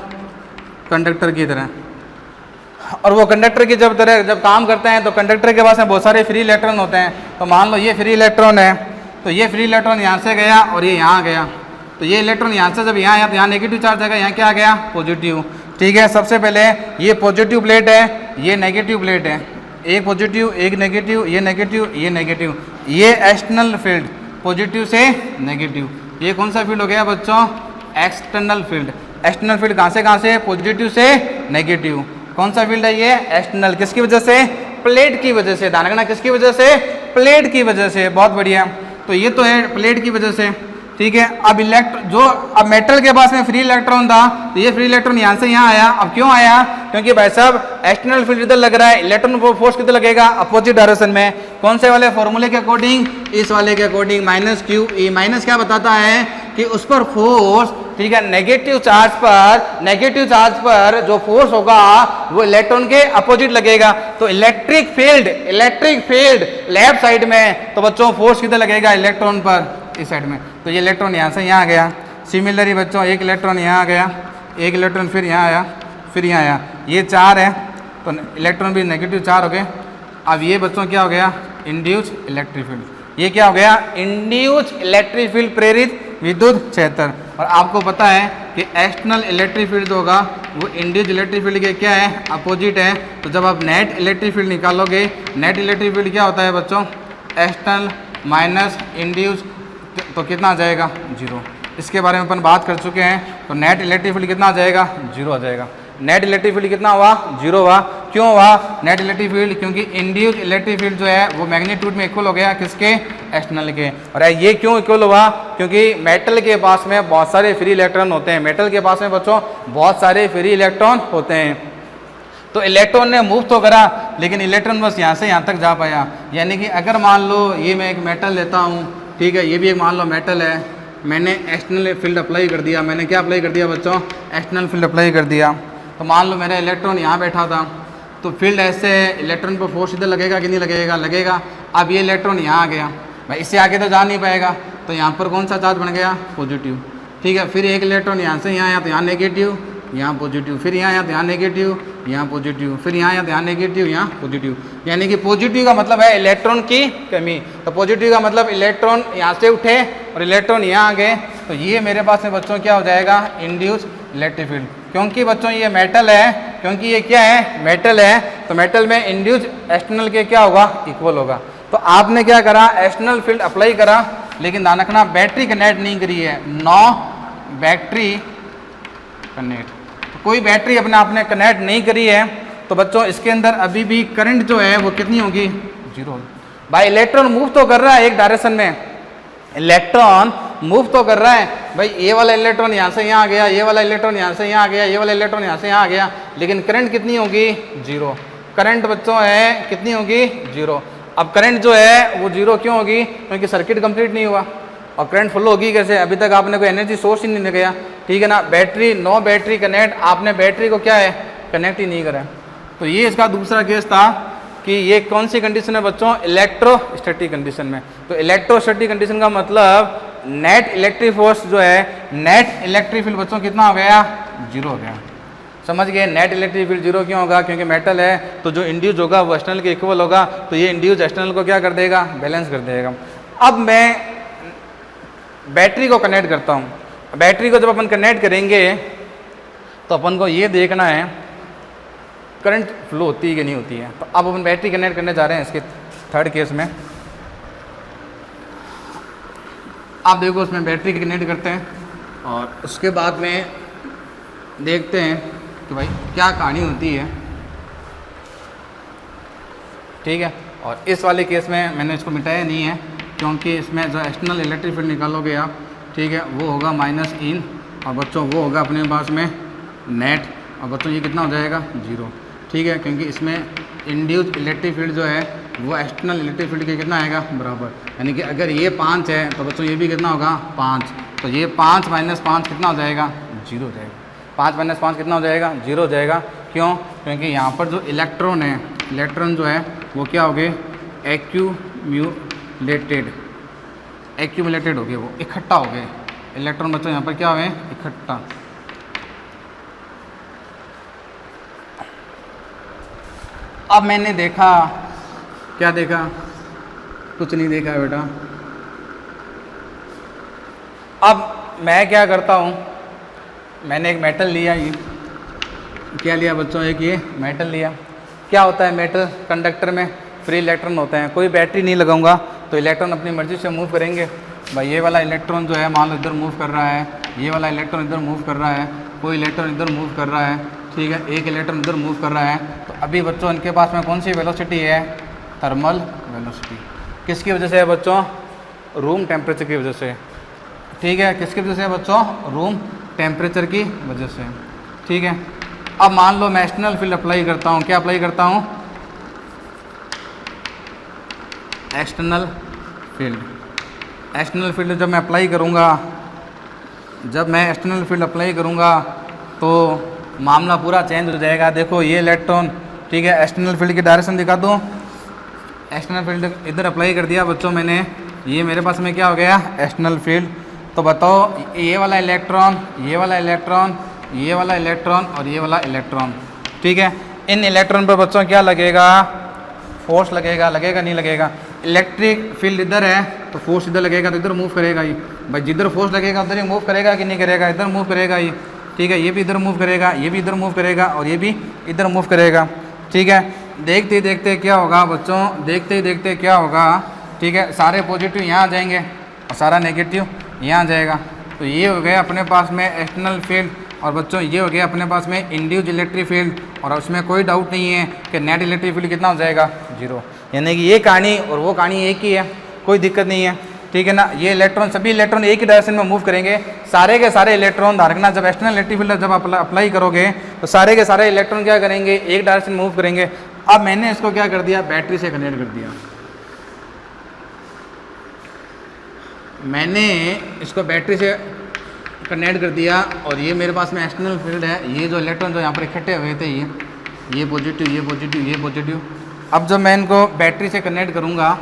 कंडक्टर की तरह। और वो कंडक्टर की जब काम करते हैं तो कंडक्टर के पास में बहुत सारे फ्री इलेक्ट्रॉन होते हैं। तो मान लो ये फ्री इलेक्ट्रॉन है, तो ये फ्री इलेक्ट्रॉन यहाँ से गया और ये यहाँ गया, तो ये इलेक्ट्रॉन यहाँ से जब यहाँ आया तो यहाँ नेगेटिव चार्ज आएगा, यहाँ क्या आ गया? पॉजिटिव, ठीक है। सबसे पहले ये पॉजिटिव प्लेट है, ये नेगेटिव प्लेट है, एक पॉजिटिव एक नेगेटिव, ये नेगेटिव ये नेगेटिव, ये एक्सटर्नल फील्ड पॉजिटिव से नेगेटिव। ये कौन सा फील्ड हो गया बच्चों? External field. एक्सटर्नल फील्ड कहाँ से? पॉजिटिव से नेगेटिव। कौन सा फील्ड है ये? एक्सटर्नल। किसकी वजह से? प्लेट की वजह से। ध्यान रखना, किसकी वजह से? प्लेट की वजह से। बहुत बढ़िया। तो ये तो है प्लेट की वजह से, ठीक है। अब अब मेटल के पास में फ्री इलेक्ट्रॉन था, तो ये फ्री इलेक्ट्रॉन यहाँ से यहाँ आया। अब क्यों आया? क्योंकि भाई साहब एक्सटर्नल फील्ड इधर लग रहा है, इलेक्ट्रॉन फोर्स किधर लगेगा? अपोजिट डायरेक्शन में। कौन से वाले फॉर्मूले के अकॉर्डिंग? इस वाले के अकॉर्डिंग, -QE। माइनस क्या बताता है कि उस पर फोर्स, ठीक है, नेगेटिव चार्ज पर जो फोर्स होगा वो इलेक्ट्रॉन के अपोजिट लगेगा। तो इलेक्ट्रिक फील्ड लेफ्ट साइड में, तो बच्चों फोर्स किधर लगेगा? इलेक्ट्रॉन पर, इस साइड में। तो ये इलेक्ट्रॉन यहाँ से यहाँ गया। सिमिलरली बच्चों एक इलेक्ट्रॉन यहाँ आ गया, एक इलेक्ट्रॉन फिर यहाँ आया, फिर यहाँ आया। ये 4 है, तो इलेक्ट्रॉन भी नेगेटिव 4 हो गए। अब ये बच्चों क्या हो गया? Induce electric field. ये क्या हो गया? इंड्यूस इलेक्ट्रिक फील्ड, प्रेरित विद्युत क्षेत्र। और आपको पता है कि एक्सटर्नल इलेक्ट्रिक फील्ड होगा वो इंड्यूस इलेक्ट्रिक फील्ड के क्या है? अपोजिट है। तो जब आप नेट इलेक्ट्रिक फील्ड निकालोगे, नेट इलेक्ट्रिक फील्ड क्या होता है बच्चों? एक्सटर्नल माइनस इंड्यूस, तो कितना आ जाएगा? 0। इसके बारे में अपन बात कर चुके हैं। तो नेट इलेक्ट्रिक फील्ड कितना आ जाएगा? 0 आ जाएगा। नेट इलेक्ट्रिक फील्ड कितना हुआ? 0 हुआ। क्यों हुआ नेट इलेक्ट्रिक फील्ड? क्योंकि इंड्यूस इलेक्ट्रिक फील्ड जो है वो मैग्नीट्यूड में इक्वल हो गया किसके? एक्सटर्नल के। और ये क्यों इक्वल हुआ? क्योंकि मेटल के पास में बहुत सारे फ्री इलेक्ट्रॉन होते हैं। मेटल के पास में बच्चों बहुत सारे फ्री इलेक्ट्रॉन होते हैं। तो इलेक्ट्रॉन ने मूव तो करा, लेकिन इलेक्ट्रॉन बस यहाँ से यहाँ तक जा पाया। यानी कि अगर मान लो ये मैं एक मेटल लेता हूँ, ठीक है, ये भी एक मान लो मेटल है, मैंने एक्सटर्नल फील्ड अप्लाई कर दिया। मैंने क्या अप्लाई कर दिया बच्चों? एक्सटर्नल फील्ड अप्लाई कर दिया। तो मान लो मेरा इलेक्ट्रॉन यहाँ बैठा था, तो फील्ड ऐसे है, इलेक्ट्रॉन पर फोर्स इधर लगेगा कि नहीं लगेगा? लगेगा। अब ये इलेक्ट्रॉन यहाँ आ गया, भाई इससे आगे तो जा नहीं पाएगा, तो यहाँ पर कौन सा चार्ज बन गया? पॉजिटिव, ठीक है। फिर एक इलेक्ट्रॉन यहाँ से यहाँ आया तो यहाँ नेगेटिव, यहाँ पॉजिटिव, फिर यहाँ आया तो यहाँ नेगेटिव, यहाँ पॉजिटिव, फिर यहाँ आया तो यहाँ नेगेटिव, यहाँ पॉजिटिव। यानी कि पॉजिटिव का मतलब है इलेक्ट्रॉन की कमी। तो पॉजिटिव का मतलब इलेक्ट्रॉन यहाँ से उठे और इलेक्ट्रॉन यहाँ आ गए। तो ये मेरे पास में बच्चों क्या हो जाएगा? Induce electric field. क्योंकि बच्चों ये मेटल है, क्योंकि ये क्या है? मेटल है, तो मेटल में इंड्यूस एक्सटर्नल के क्या होगा? इक्वल होगा। तो आपने क्या करा? एक्सटर्नल फील्ड अप्लाई करा, लेकिन ध्यान रखना बैटरी कनेक्ट नहीं करी है। No battery connect. तो कोई बैटरी अपने आपने कनेक्ट नहीं करी है तो बच्चों इसके अंदर अभी भी करंट जो है वो कितनी होगी, 0 होगी। भाई इलेक्ट्रॉन मूव तो कर रहा है एक डायरेक्शन में, इलेक्ट्रॉन मूव तो कर रहा है भाई, ये वाला इलेक्ट्रॉन यहाँ से यहाँ आ गया, ये वाला इलेक्ट्रॉन यहाँ से यहाँ आ गया, ये वाला इलेक्ट्रॉन यहाँ से यहाँ आ गया, लेकिन करंट कितनी होगी, 0। करंट बच्चों है कितनी होगी, 0। अब करंट जो है वो 0 क्यों होगी, क्योंकि सर्किट कंप्लीट नहीं हुआ। और करंट फ्लो होगी कैसे, अभी तक आपने कोई एनर्जी सोर्स ही नहीं लगाया, ठीक है ना। बैटरी, नो बैटरी कनेक्ट, आपने बैटरी को क्या है, कनेक्ट ही नहीं करा। तो ये इसका दूसरा केस था कि ये कौन सी कंडीशन है बच्चों, इलेक्ट्रोस्टैटिक कंडीशन में। तो इलेक्ट्रोस्टैटिक कंडीशन का मतलब नेट इलेक्ट्रिक फोर्स जो है, नेट इलेक्ट्रिक फील्ड बच्चों कितना हो गया, 0 हो गया। समझ गए, नेट इलेक्ट्रिक फील्ड 0 क्यों होगा, क्योंकि मेटल है तो जो इंड्यूस होगा वो एक्सटर्नल के इक्वल होगा, तो ये इंड्यूस एक्सटर्नल को क्या कर देगा, बैलेंस कर देगा। अब मैं बैटरी को कनेक्ट करता हूँ। बैटरी को जब अपन कनेक्ट करेंगे तो अपन को ये देखना है करंट फ्लो होती है कि नहीं होती है। तो अब अपन बैटरी कनेक्ट करने जा रहे हैं इसके थर्ड केस में। आप देखो उसमें बैटरी कनेक्ट करते हैं और उसके बाद में देखते हैं कि भाई क्या कहानी होती है, ठीक है। और इस वाले केस में मैंने इसको मिटाया नहीं है, क्योंकि इसमें जो एक्सटर्नल इलेक्ट्रिक फील्ड निकालोगे आप, ठीक है, वो होगा माइनस इन, और बच्चों वो होगा अपने पास में नेट, और बच्चों ये कितना हो जाएगा, 0, ठीक है। क्योंकि इसमें इंड्यूस्ड इलेक्ट्रिक फील्ड जो है वो एक्सटर्नल इलेक्ट्रिक फील्ड के कितना आएगा, बराबर। यानी कि अगर ये 5 है तो बच्चों ये भी कितना होगा, 5। तो ये 5 माइनस 5 कितना हो जाएगा, 0 हो जाएगा। 5 माइनस 5 कितना हो जाएगा, 0 हो जाएगा। क्यों, क्योंकि यहाँ पर जो इलेक्ट्रॉन है, इलेक्ट्रॉन जो है वो क्या हो गए, एक्यूमुलेटेड हो गए, वो इकट्ठा हो गए। इलेक्ट्रॉन बच्चों यहाँ पर क्या हुए, इकट्ठा। अब मैंने देखा, क्या देखा, कुछ नहीं देखा बेटा। अब मैं क्या करता हूँ, मैंने एक मेटल लिया, ये क्या लिया बच्चों, एक ये मेटल लिया। क्या होता है मेटल, कंडक्टर में फ्री इलेक्ट्रॉन होते हैं। कोई बैटरी नहीं लगाऊंगा तो इलेक्ट्रॉन अपनी मर्जी से मूव करेंगे। भाई ये वाला इलेक्ट्रॉन जो है मान लो इधर मूव कर रहा है, ये वाला इलेक्ट्रॉन इधर मूव कर रहा है, कोई इलेक्ट्रॉन इधर मूव कर रहा है, ठीक है, एक इलेक्ट्रॉन इधर मूव कर रहा है। तो अभी बच्चों इनके पास में कौन सी वेलोसिटी है, थर्मल वेलोसिटी। किसकी वजह से है बच्चों, रूम टेम्परेचर की वजह से, ठीक है। किसकी वजह से है बच्चों, रूम टेम्परेचर की वजह से, ठीक है। अब मान लो मैं एक्सटर्नल फील्ड अप्लाई करता हूँ, क्या अप्लाई करता हूँ, एक्सटर्नल फील्ड। एक्सटर्नल फील्ड जब मैं अप्लाई करूँगा, जब मैं एक्सटर्नल फील्ड अप्लाई करूँगा तो मामला पूरा चेंज हो जाएगा। देखो ये इलेक्ट्रॉन, ठीक है, एक्सटर्नल फील्ड की डायरेक्शन दिखा दूँ, एक्सटर्नल फील्ड इधर अप्लाई कर दिया बच्चों मैंने, ये मेरे पास में क्या हो गया, एक्सटर्नल फील्ड। तो बताओ ये वाला इलेक्ट्रॉन, ये वाला इलेक्ट्रॉन, ये वाला इलेक्ट्रॉन और ये वाला इलेक्ट्रॉन, ठीक है, इन इलेक्ट्रॉन पर बच्चों क्या लगेगा, फोर्स लगेगा, लगेगा नहीं लगेगा। इलेक्ट्रिक फील्ड इधर है तो फोर्स इधर लगेगा तो इधर मूव करेगा ये। भाई जिधर फोर्स लगेगा उधर ही मूव करेगा कि नहीं करेगा, इधर मूव करेगा ये, ठीक है। ये भी इधर मूव करेगा, ये भी इधर मूव करेगा और ये भी इधर मूव करेगा, ठीक है। देखते ही देखते क्या होगा बच्चों, देखते ही देखते क्या होगा, ठीक है, सारे पॉजिटिव यहाँ आ जाएंगे और सारा नेगेटिव यहाँ आ जाएगा। तो ये हो गया अपने पास में एक्सटर्नल फील्ड, और बच्चों ये हो गया अपने पास में इंड्यूस्ड इलेक्ट्रिक फील्ड। और उसमें कोई डाउट नहीं है कि नेट इलेक्ट्रिक फील्ड कितना हो जाएगा, 0। यानी कि ये कहानी और वो कहानी एक ही है, कोई दिक्कत नहीं है, ठीक है ना। ये इलेक्ट्रॉन, सभी इलेक्ट्रॉन एक ही डायरेक्शन में मूव करेंगे, सारे के सारे इलेक्ट्रॉन धारकना। जब एक्सटर्नल इलेक्ट्रिक फील्ड जब अप्लाई करोगे तो सारे के सारे इलेक्ट्रॉन क्या करेंगे, एक डायरेक्शन में मूव करेंगे। अब मैंने इसको क्या कर दिया, बैटरी से कनेक्ट कर दिया। मैंने इसको बैटरी से कनेक्ट कर दिया और ये मेरे पास में एक्सटर्नल फील्ड है। ये जो इलेक्ट्रॉन जो यहाँ पर इकट्ठे हुए थे, ये पॉजिटिव, ये पॉजिटिव, ये पॉजिटिव। अब जब मैं इनको बैटरी से कनेक्ट करूँगा,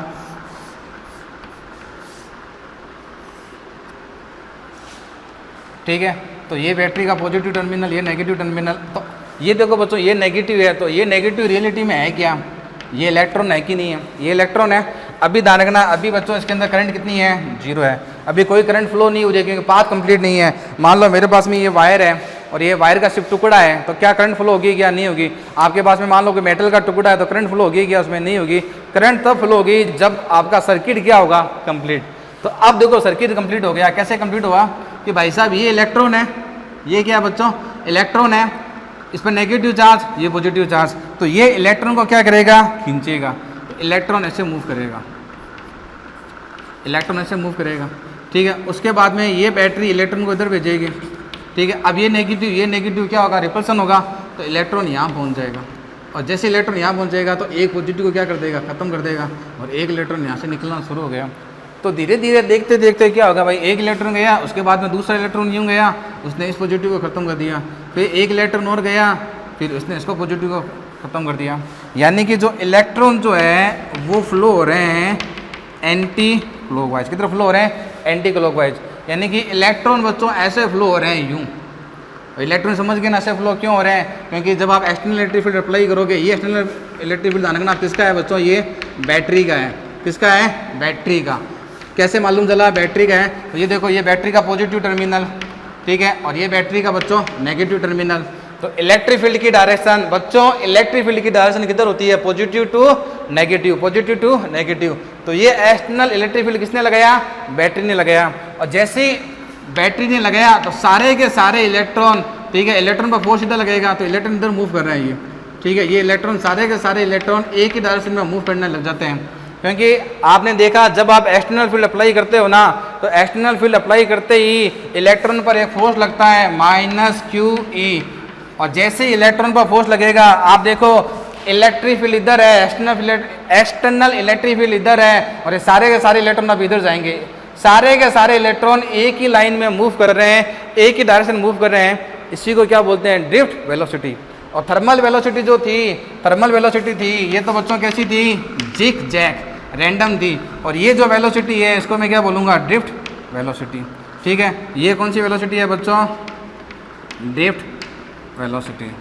ठीक है, तो ये बैटरी का पॉजिटिव टर्मिनल, ये नेगेटिव टर्मिनल। तो ये देखो बच्चों, ये नेगेटिव है, तो ये नेगेटिव रियलिटी में है क्या, ये इलेक्ट्रॉन है कि नहीं है, ये इलेक्ट्रॉन है। अभी ध्यान रखना, अभी बच्चों इसके अंदर करंट कितनी है, 0 है। अभी कोई करंट फ्लो नहीं हो रही क्योंकि पाथ कंप्लीट नहीं है। मान लो मेरे पास में ये वायर है और ये वायर का सिर्फ टुकड़ा है, तो क्या करंट फ्लो होगी क्या, नहीं होगी। आपके पास में मान लो कि मेटल का टुकड़ा है तो करंट फ्लो होगी क्या, उसमें नहीं होगी। करंट तब फ्लो होगी जब आपका सर्किट क्या होगा, कंप्लीट। तो अब देखो सर्किट कंप्लीट हो गया। कैसे कंप्लीट हुआ कि भाई साहब ये इलेक्ट्रॉन है, ये क्या है बच्चों, इलेक्ट्रॉन है, इस पर नेगेटिव चार्ज, ये पॉजिटिव चार्ज, तो ये इलेक्ट्रॉन को क्या करेगा, खींचेगा, तो इलेक्ट्रॉन ऐसे मूव करेगा, इलेक्ट्रॉन ऐसे मूव करेगा, ठीक है। उसके बाद में ये बैटरी इलेक्ट्रॉन को इधर भेजेगी, ठीक है। अब ये नेगेटिव क्या होगा, रिपल्सन होगा, तो इलेक्ट्रॉन यहाँ पहुँच जाएगा, और जैसे इलेक्ट्रॉन यहाँ पहुँच जाएगा तो एक पॉजिटिव को क्या कर देगा, ख़त्म कर देगा, और एक इलेक्ट्रॉन यहाँ से निकलना शुरू हो गया। तो धीरे धीरे देखते देखते क्या होगा भाई, एक इलेक्ट्रॉन गया, उसके बाद में दूसरा इलेक्ट्रॉन यूँ गया, उसने इस पॉजिटिव को ख़त्म कर दिया, फिर एक इलेक्ट्रॉन और गया, फिर उसने इसको पॉजिटिव को ख़त्म कर दिया। यानी कि जो इलेक्ट्रॉन जो है वो फ्लो हो रहे हैं एंटी क्लॉकवाइज, की तरफ फ्लो हो रहे हैं एंटी क्लॉकवाइज, यानी कि इलेक्ट्रॉन बच्चों ऐसे फ्लो हो रहे हैं यूँ। इलेक्ट्रॉन समझ गए ना, ऐसे फ्लो क्यों हो रहे हैं, क्योंकि जब आप एक्सटर्नल इलेक्ट्रिक फील्ड अप्लाई करोगे, ये एक्सटर्नल इलेक्ट्रिक फील्ड आना किसका है बच्चों, ये बैटरी का है, किसका है, बैटरी का। कैसे मालूम चला बैटरी का है, तो ये देखो, ये बैटरी का पॉजिटिव टर्मिनल, ठीक है, और ये बैटरी का बच्चों नेगेटिव टर्मिनल। तो इलेक्ट्रिक फील्ड की डायरेक्शन बच्चों, इलेक्ट्रिक फील्ड की डायरेक्शन किधर होती है, positive to negative, positive to negative. तो ये एक्सटर्नल इलेक्ट्रिक फील्ड किसने लगाया, बैटरी ने लगाया, और जैसे ही बैटरी ने लगाया तो सारे के सारे इलेक्ट्रॉन, ठीक है, इलेक्ट्रॉन पर फोर्स इधर लगेगा तो इलेक्ट्रॉन इधर मूव कर रहे हैं ये, ठीक है। ये इलेक्ट्रॉन सारे के सारे इलेक्ट्रॉन एक ही डायरेक्शन में मूव करने लग जाते हैं, क्योंकि आपने देखा जब आप एक्सटर्नल फील्ड अप्लाई करते हो ना, तो एक्सटर्नल फील्ड अप्लाई करते ही इलेक्ट्रॉन पर एक फोर्स लगता है -QE, और जैसे ही इलेक्ट्रॉन पर फोर्स लगेगा, आप देखो इलेक्ट्रिक फील्ड इधर है, एक्सटर्नल इलेक्ट्रिक फील्ड इधर है, और ये सारे के सारे इलेक्ट्रॉन अब इधर जाएंगे, सारे के सारे इलेक्ट्रॉन एक ही लाइन में मूव कर रहे हैं, एक ही डायरेक्शन मूव कर रहे हैं। इसी को क्या बोलते हैं, ड्रिफ्ट वेलोसिटी। और थर्मल वेलोसिटी जो थी, थर्मल वेलोसिटी थी, ये तो बच्चों कैसी थी, जिग जैग, रैंडम थी, और ये जो वेलोसिटी है इसको मैं क्या बोलूँगा, ड्रिफ्ट वेलोसिटी, ठीक है। ये कौन सी वेलोसिटी है बच्चों, ड्रिफ्ट वेलोसिटी,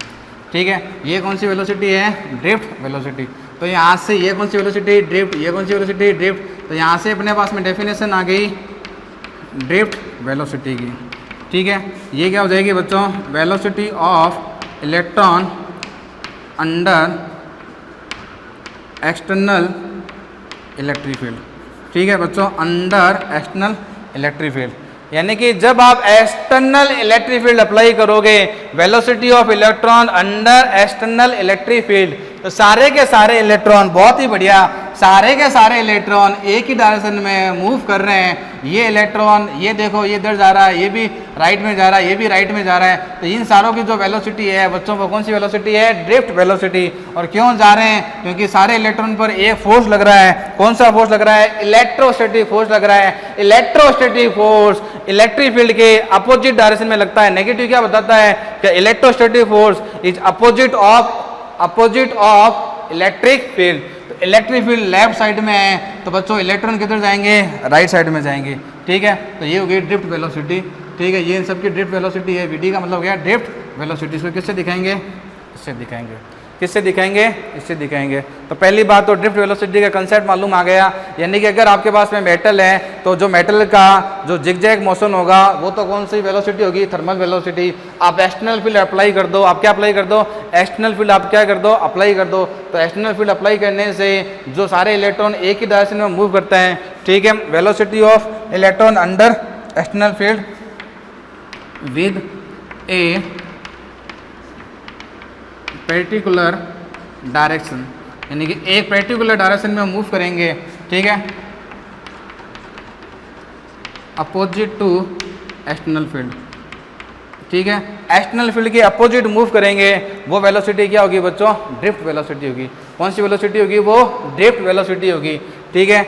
ठीक है। ये कौन सी वेलोसिटी है, ड्रिफ्ट वेलोसिटी। तो यहाँ से ये कौन सी वेलोसिटी, ड्रिफ्ट, ये कौन सी वेलोसिटी, ड्रिफ्ट। तो यहाँ से अपने पास में डेफिनेशन आ गई ड्रिफ्ट वेलोसिटी की, ठीक है। ये क्या हो जाएगी बच्चों, velocity of electron under external electric field, ठीक है बच्चों, अंडर एक्सटर्नल इलेक्ट्रिक फील्ड। यानी कि जब आप एक्सटर्नल इलेक्ट्रिक फील्ड अप्लाई करोगे, velocity of electron under external electric field, तो सारे के सारे इलेक्ट्रॉन, बहुत ही बढ़िया, सारे के सारे इलेक्ट्रॉन एक ही डायरेक्शन में मूव कर रहे हैं। ये इलेक्ट्रॉन, ये देखो, ये इधर जा रहा है, ये भी राइट में जा रहा है, ये भी राइट में जा रहा है। तो इन सारों की जो वेलोसिटी है बच्चों, वो कौन सी वेलोसिटी है, ड्रिफ्ट वेलोसिटी। और क्यों जा रहे हैं, क्योंकि सारे इलेक्ट्रॉन पर एक फोर्स लग रहा है। कौन सा फोर्स लग रहा है, इलेक्ट्रोस्टैटिक फोर्स लग रहा है। इलेक्ट्रोस्टैटिक फोर्स इलेक्ट्रिक फील्ड के अपोजिट डायरेक्शन में लगता है। नेगेटिव क्या बताता है कि electrostatic force is opposite of electric field. तो इलेक्ट्रिक फील्ड लेफ्ट साइड में है, तो बच्चों इलेक्ट्रॉन किधर जाएंगे, राइट साइड में जाएंगे, ठीक है। तो ये हो गई ड्रिफ्ट वेलोसिटी, ठीक है। ये इन सबकी ड्रिफ्ट वेलोसिटी है। VD का मतलब क्या है, ड्रिफ्ट वेलोसिटी। इसको किससे दिखाएंगे, इससे दिखाएंगे, किससे दिखाएंगे, इससे दिखाएंगे। तो पहली बात तो ड्रिफ्ट वेलोसिटी का कंसेप्ट मालूम आ गया। यानी कि अगर आपके पास में मेटल है, तो जो मेटल का जो जिगजैग मोशन होगा वो तो कौन सी वेलोसिटी होगी, थर्मल वेलोसिटी। आप एक्सटर्नल फील्ड अप्लाई कर दो, आप क्या अप्लाई कर दो, एक्सटर्नल फील्ड आप क्या कर दो, अप्लाई कर दो। तो एक्सटर्नल फील्ड अप्लाई करने से जो सारे इलेक्ट्रॉन एक ही डायरेक्शन में मूव करते हैं, ठीक है। Velocity of electron under external field with a particular direction, यानी कि एक पर्टिकुलर डायरेक्शन में मूव करेंगे, ठीक है, अपोजिट टू एक्सटर्नल फील्ड, ठीक है। एक्सटर्नल फील्ड के अपोजिट मूव करेंगे, वो वेलोसिटी क्या होगी बच्चों, ड्रिफ्ट वेलोसिटी होगी। कौन सी वेलोसिटी होगी, वो ड्रिफ्ट वेलोसिटी होगी, ठीक है।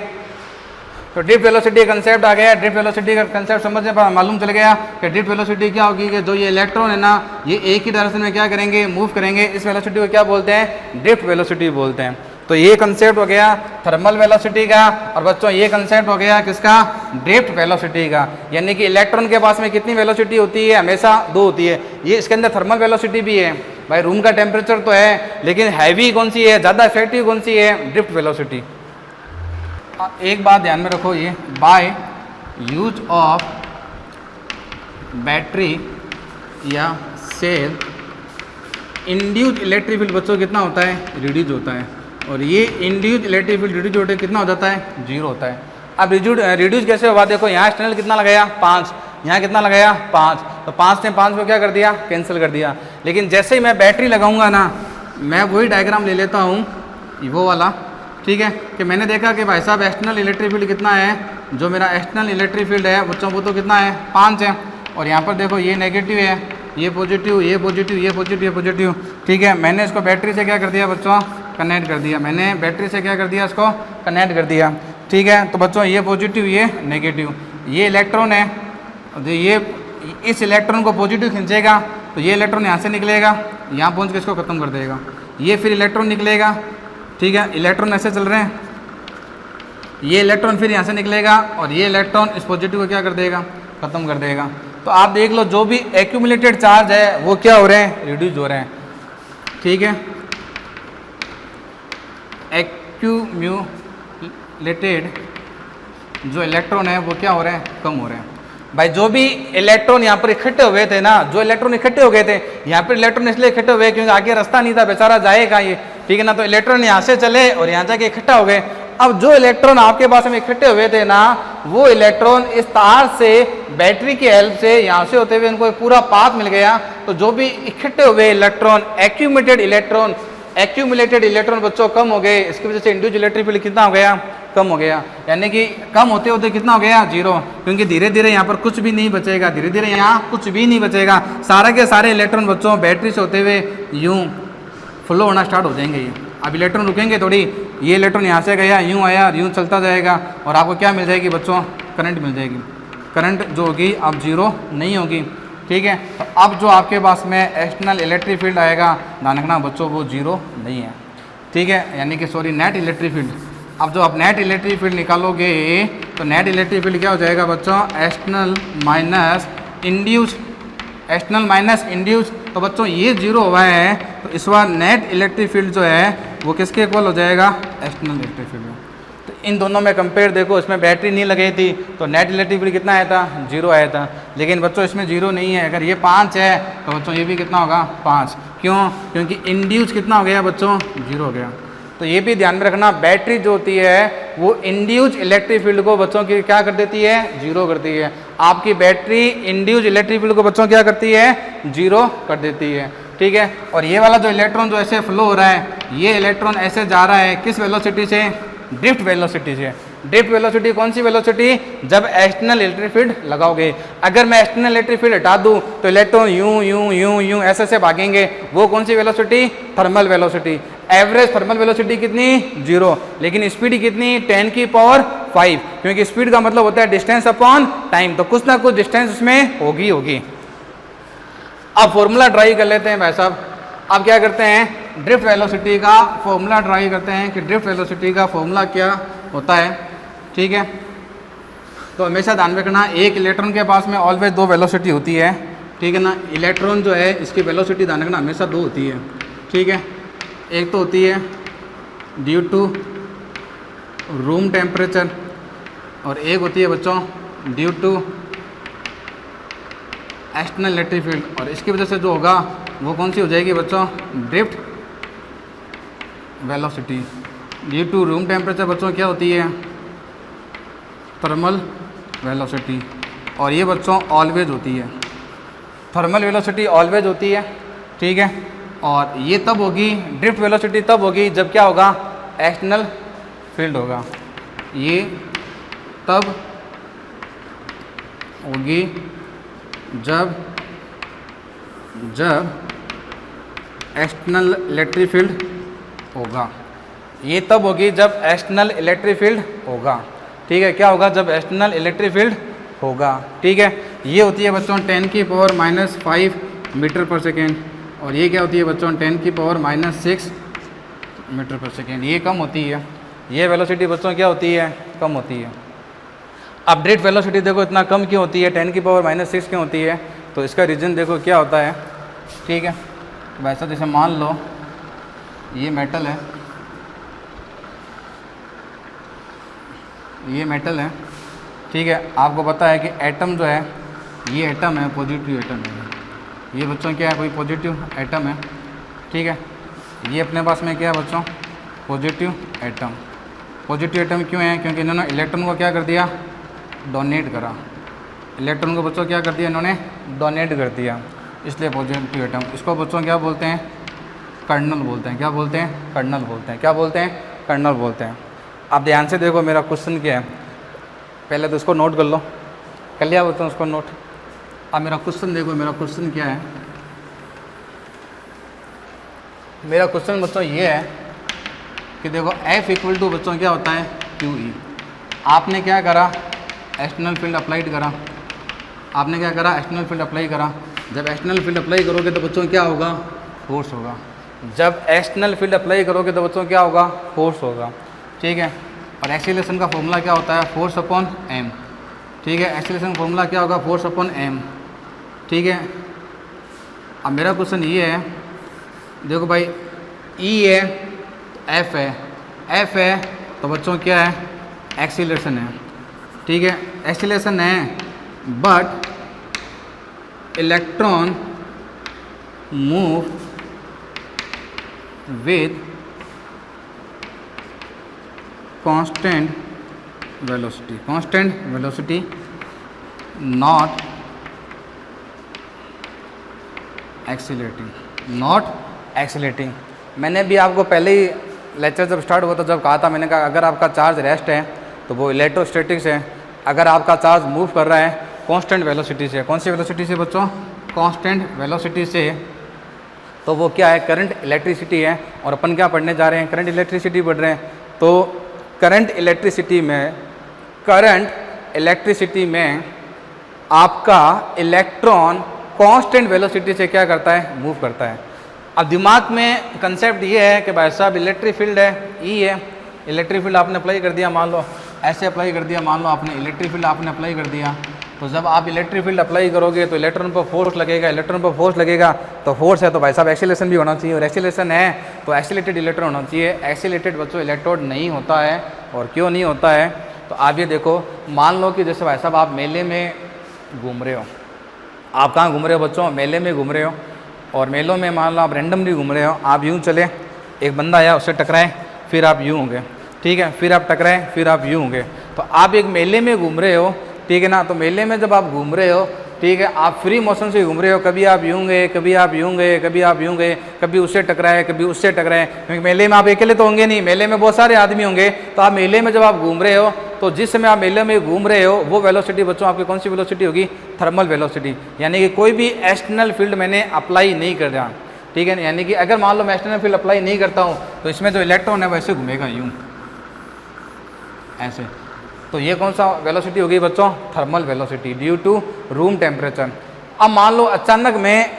तो ड्रिफ्ट वेलोसिटी का कंसेप्ट आ गया। ड्रिफ्ट वेलोसिटी का कंसेप्ट समझने पर मालूम चल गया कि ड्रिफ्ट वेलोसिटी क्या होगी, कि जो ये इलेक्ट्रॉन है ना, ये एक ही डायरेक्शन में क्या करेंगे, मूव करेंगे। इस वेलोसिटी को क्या बोलते हैं, ड्रिफ्ट वेलोसिटी बोलते हैं। तो ये कंसेप्ट हो गया थर्मल वेलोसिटी का, और बच्चों ये कंसेप्ट हो गया किसका, ड्रिफ्ट वेलोसिटी का। यानी कि इलेक्ट्रॉन के पास में कितनी वेलोसिटी होती है, हमेशा 2 होती है। ये इसके अंदर थर्मल वेलोसिटी भी है भाई, रूम का टेम्परेचर तो है, लेकिन हैवी कौन सी है, ज़्यादा इफेक्टिव कौन सी है, ड्रिफ्ट वेलोसिटी। एक बात ध्यान में रखो, ये बाय यूज ऑफ बैटरी या सेल इंड्यूस्ड इलेक्ट्रिक फील्ड बच्चों कितना होता है, रिड्यूस होता है। और ये इंड्यूस्ड इलेक्ट्रिक फील्ड रिड्यूस होता है, कितना हो जाता है, 0 होता है। अब रिड्यूस कैसे होगा, देखो यहाँ एक्सटर्नल कितना लगाया, 5, यहाँ कितना लगाया, 5। तो 5 ने 5 को क्या कर दिया, कैंसिल कर दिया। लेकिन जैसे ही मैं बैटरी लगाऊंगा ना, मैं वही डायग्राम ले लेता हूँ वो वाला, ठीक है, कि मैंने देखा कि भाई साहब एक्सटर्नल इलेक्ट्रिक फील्ड कितना है, जो मेरा एक्सटर्नल इलेक्ट्रिक फील्ड है बच्चों वो तो कितना है 5 है, और यहाँ पर देखो ये नेगेटिव है, ये पॉजिटिव, ये पॉजिटिव, ये पॉजिटिव, ये पॉजिटिव, ठीक है। मैंने इसको बैटरी से क्या कर दिया बच्चों, कनेक्ट कर दिया, मैंने बैटरी से क्या कर दिया, इसको कनेक्ट कर दिया, ठीक है। तो बच्चों ये पॉजिटिव, ये नेगेटिव, ये इलेक्ट्रॉन है, ये इस इलेक्ट्रॉन को पॉजिटिव खींचेगा तो ये इलेक्ट्रॉन यहाँ से निकलेगा, यहाँ पहुँच के इसको ख़त्म कर देगा, ये फिर इलेक्ट्रॉन निकलेगा, ठीक है। इलेक्ट्रॉन ऐसे चल रहे हैं, ये इलेक्ट्रॉन फिर यहाँ से निकलेगा और ये इलेक्ट्रॉन इस पॉजिटिव को क्या कर देगा, ख़त्म कर देगा। तो आप देख लो जो भी एक्यूमुलेटेड चार्ज है वो क्या हो रहे हैं, रिड्यूस हो रहे हैं, ठीक है। एक्यूमुलेटेड जो इलेक्ट्रॉन है वो क्या हो रहे हैं, कम हो रहे हैं। भाई जो भी इलेक्ट्रॉन यहाँ पर इकट्ठे हुए थे ना, जो इलेक्ट्रॉन इकट्ठे हो गए थे यहाँ पर, इलेक्ट्रॉन इसलिए इकट्ठे हुए क्योंकि आगे रास्ता नहीं था, बेचारा जाएगा ये, ठीक है ना। तो इलेक्ट्रॉन यहाँ से चले और यहाँ जाके इकट्ठा हो गए। अब जो इलेक्ट्रॉन आपके पास में इकट्ठे हुए थे ना, वो इलेक्ट्रॉन इस तार से बैटरी की हेल्प से यहाँ से होते हुए इनको एक पूरा पाथ मिल गया। तो जो भी इकट्ठे हुए इलेक्ट्रॉन, एक्यूमुलेटेड इलेक्ट्रॉन बच्चों कम हो गए, इसकी वजह से इंड्यूस्ड इलेक्ट्रिक फील्ड कितना हो गया, कम हो गया। यानी कि कम होते होते कितना हो गया, 0, क्योंकि धीरे धीरे यहाँ पर कुछ भी नहीं बचेगा, धीरे धीरे यहाँ कुछ भी नहीं बचेगा, सारे के सारे इलेक्ट्रॉन बच्चों बैटरी से होते हुए यूँ फ्लो होना स्टार्ट हो जाएंगे। ये अब इलेक्ट्रॉन रुकेंगे थोड़ी, ये इलेक्ट्रॉन यहाँ से गया, यूँ आया, यूँ चलता जाएगा और आपको क्या मिल जाएगी बच्चों, करंट मिल जाएगी। करंट जो होगी अब 0 नहीं होगी, ठीक है। तो अब जो आपके पास में एक्सटर्नल इलेक्ट्रिक फील्ड आएगा, ध्यान रखना बच्चों वो 0 नहीं है, ठीक है, यानी कि सॉरी नेट इलेक्ट्रिक फील्ड। अब जो आप नेट इलेक्ट्रिक फील्ड निकालोगे तो नेट इलेक्ट्रिक फील्ड क्या हो जाएगा बच्चों, external minus induce, external minus induce. तो बच्चों ये 0 हुआ है, तो इस बार नेट इलेक्ट्रिक फील्ड जो है वो किसके इक्वल हो जाएगा, एक्सटर्नल इलेक्ट्रिक फील्ड। तो इन दोनों में कंपेयर देखो, इसमें बैटरी नहीं लगी थी तो नेट इलेक्ट्रिक फील्ड कितना आया था, 0 आया था। लेकिन बच्चों इसमें 0 नहीं है, अगर ये 5 है तो बच्चों ये भी कितना होगा, 5। क्यों, क्योंकि इंड्यूस कितना हो गया बच्चों, 0 हो गया। तो ये भी ध्यान में रखना, बैटरी जो होती है वो इंड्यूस्ड इलेक्ट्रिक फील्ड को बच्चों की क्या कर देती है, 0 करती है। आपकी बैटरी इंड्यूस्ड इलेक्ट्रिक फील्ड को बच्चों क्या करती है, 0 कर देती है, ठीक है। और ये वाला जो इलेक्ट्रॉन जो ऐसे फ्लो हो रहा है, ये इलेक्ट्रॉन ऐसे जा रहा है किस वेलोसिटी से, ड्रिफ्ट वेलोसिटी से। ड्रिफ्ट वेलोसिटी कौन सी वेलोसिटी, जब एक्सटर्नल इलेक्ट्रिक फील्ड लगाओगे। अगर मैं एक्सटर्नल इलेक्ट्रिक फील्ड हटा दूं तो इलेक्ट्रॉन यूं यूं यूं यूं ऐसे भागेंगे, वो कौन सी velocity, thermal velocity. Average thermal velocity कितनी, 0, लेकिन स्पीड कितनी, 10 की पावर 5, क्योंकि स्पीड का मतलब होता है डिस्टेंस अपॉन टाइम, तो कुछ ना कुछ डिस्टेंस उसमें होगी। अब फॉर्मूला ट्राई कर लेते हैं भाई साहब। अब क्या करते हैं, ड्रिफ्ट वेलोसिटी का फॉर्मूला ट्राई करते हैं कि ड्रिफ्ट वेलोसिटी का फॉर्मूला क्या होता है, ठीक है। तो हमेशा ध्यान रखना, एक इलेक्ट्रॉन के पास में ऑलवेज 2 वेलोसिटी होती है, ठीक है ना। इलेक्ट्रॉन जो है इसकी वेलोसिटी ध्यान रखना हमेशा 2 होती है, ठीक है। एक तो होती है ड्यू टू रूम टेम्परेचर और एक होती है बच्चों due to external electric field, और इसकी वजह से जो होगा वो कौन सी हो जाएगी बच्चों, drift velocity. Due to room temperature बच्चों क्या होती है, थर्मल वेलोसिटी, और ये बच्चों ऑलवेज होती है, थर्मल वेलोसिटी ऑलवेज होती है, ठीक है। और ये तब होगी, ड्रिफ्ट वेलोसिटी तब होगी जब क्या होगा, एक्सटर्नल फील्ड होगा। ये तब होगी जब एक्सटर्नल इलेक्ट्रिक फील्ड होगा। ये तब होगी जब एक्सटर्नल इलेक्ट्रिक फील्ड होगा, ठीक है। क्या होगा, जब एक्सटर्नल इलेक्ट्रिक फील्ड होगा, ठीक है। ये होती है बच्चों 10 की पावर -5 मीटर पर सेकेंड, और ये क्या होती है बच्चों 10 की पावर -6 मीटर पर सेकेंड। ये कम होती है, ये वेलोसिटी बच्चों क्या होती है, कम होती है। अब ड्रिफ्ट वेलोसिटी देखो इतना कम क्यों होती है, 10 की पावर -6 क्यों होती है, तो इसका रीज़न देखो क्या होता है, ठीक है। वैसा जैसे मान लो ये मेटल है, ये मेटल है, ठीक है। आपको पता है कि एटम जो है, ये एटम है, पॉजिटिव एटम है। ये बच्चों क्या है, कोई पॉजिटिव एटम है, ठीक है। ये अपने पास में क्या है बच्चों, पॉजिटिव एटम। पॉजिटिव एटम क्यों है, क्योंकि इन्होंने इलेक्ट्रॉन को क्या कर दिया, डोनेट करा। इलेक्ट्रॉन को बच्चों क्या कर दिया इन्होंने, डोनेट कर दिया, इसलिए पॉजिटिव एटम। इसको बच्चों क्या बोलते हैं? कर्नल बोलते हैं। क्या बोलते हैं? कर्नल बोलते हैं। क्या बोलते हैं? कर्नल बोलते हैं। आप ध्यान से देखो मेरा क्वेश्चन क्या है, पहले तो इसको नोट कर लो। कर लिया बच्चों उसको नोट? अब मेरा क्वेश्चन देखो, मेरा क्वेश्चन क्या है? मेरा क्वेश्चन बच्चों ये है कि देखो F इक्वल टू बच्चों क्या होता है? QE। आपने क्या करा? एक्सटर्नल फील्ड अप्लाइड करा। आपने क्या करा? एक्सटर्नल फील्ड अप्लाई करा। जब एक्सटर्नल फील्ड अप्लाई करोगे तो बच्चों क्या होगा? फोर्स होगा। जब एक्सटर्नल फील्ड अप्लाई करोगे तो बच्चों क्या होगा? फोर्स होगा। ठीक है। और एक्सीलरेशन का फॉर्मूला क्या होता है? Force upon m। ठीक है। एक्सीलरेशन का फॉर्मूला क्या होगा? Force upon m। ठीक है। अब मेरा क्वेश्चन ये है, देखो भाई E है तो F है, F है तो बच्चों क्या है? एक्सीलरेशन है। ठीक है। एक्सीलरेशन है but electron move with constant velocity, constant velocity not accelerating, not accelerating. मैंने भी आपको पहले ही लेक्चर जब स्टार्ट हुआ था जब कहा था, मैंने कहा अगर आपका चार्ज रेस्ट है तो वो इलेक्ट्रोस्टैटिक्स है, अगर आपका चार्ज मूव कर रहा है कांस्टेंट वेलोसिटी से। कौन सी वेलोसिटी से बच्चों? कांस्टेंट वेलोसिटी से, तो वो क्या है? करंट इलेक्ट्रिसिटी है। और अपन क्या पढ़ने जा रहे हैं? करंट इलेक्ट्रिसिटी पढ़ रहे हैं। तो करंट इलेक्ट्रिसिटी में आपका इलेक्ट्रॉन कांस्टेंट वेलोसिटी से क्या करता है? मूव करता है। अब दिमाग में कंसेप्ट ये है कि भाई साहब इलेक्ट्रिक फील्ड है, ई है, इलेक्ट्रिक फील्ड आपने अप्लाई कर दिया, मान लो ऐसे अप्लाई कर दिया, मान लो आपने इलेक्ट्रिक फील्ड आपने अप्लाई कर दिया। तो जब आप इलेक्ट्रिक फील्ड अप्लाई करोगे तो इलेक्ट्रॉन पर फोर्स लगेगा, इलेक्ट्रॉन पर फोर्स लगेगा तो फोर्स है तो भाई साहब एक्सीलरेशन भी होना चाहिए, और एक्सीलरेशन है तो एक्सीलेटेड इलेक्ट्रॉन होना चाहिए। एक्सीलेटेड बच्चों इलेक्ट्रोड नहीं होता है, और क्यों नहीं होता है? तो आप ये देखो, मान लो कि जैसे भाई साहब आप मेले में घूम रहे हो। आप कहाँ घूम रहे हो बच्चों? मेले में घूम रहे हो। और मेलों में मान लो आप रैंडमली घूम रहे हो, आप यूँ चले, एक बंदा आया उससे टकराए, फिर आप यूँ होंगे। ठीक है। फिर आप टकराए, फिर आप यूँ होंगे। तो आप एक मेले में घूम रहे हो, ठीक है ना। तो मेले में जब आप घूम रहे हो, ठीक है, आप फ्री मोशन से घूम रहे हो, कभी आप यूँ गए, कभी आप यूँ गए, कभी आप यूँ गए, कभी उससे टकराए, कभी उससे टकराए, क्योंकि मेले में आप अकेले तो होंगे नहीं, मेले में बहुत सारे आदमी होंगे। तो आप मेले में जब आप घूम रहे हो तो जिस समय आप मेले में घूम रहे हो वो वेलोसिटी बच्चों आपकी कौन सी वेलोसिटी होगी? Thermal velocity. यानी कि कोई भी एक्सटर्नल फील्ड मैंने अप्लाई नहीं कर रहा। ठीक है। यानी कि अगर मान लो मैं एक्सटर्नल फील्ड अप्लाई नहीं करता हूँ तो इसमें जो इलेक्ट्रॉन है वैसे घूमेगा यूँ, ऐसे। तो ये कौन सा वेलोसिटी होगी बच्चों? Thermal velocity due to room temperature. अब मान लो अचानक में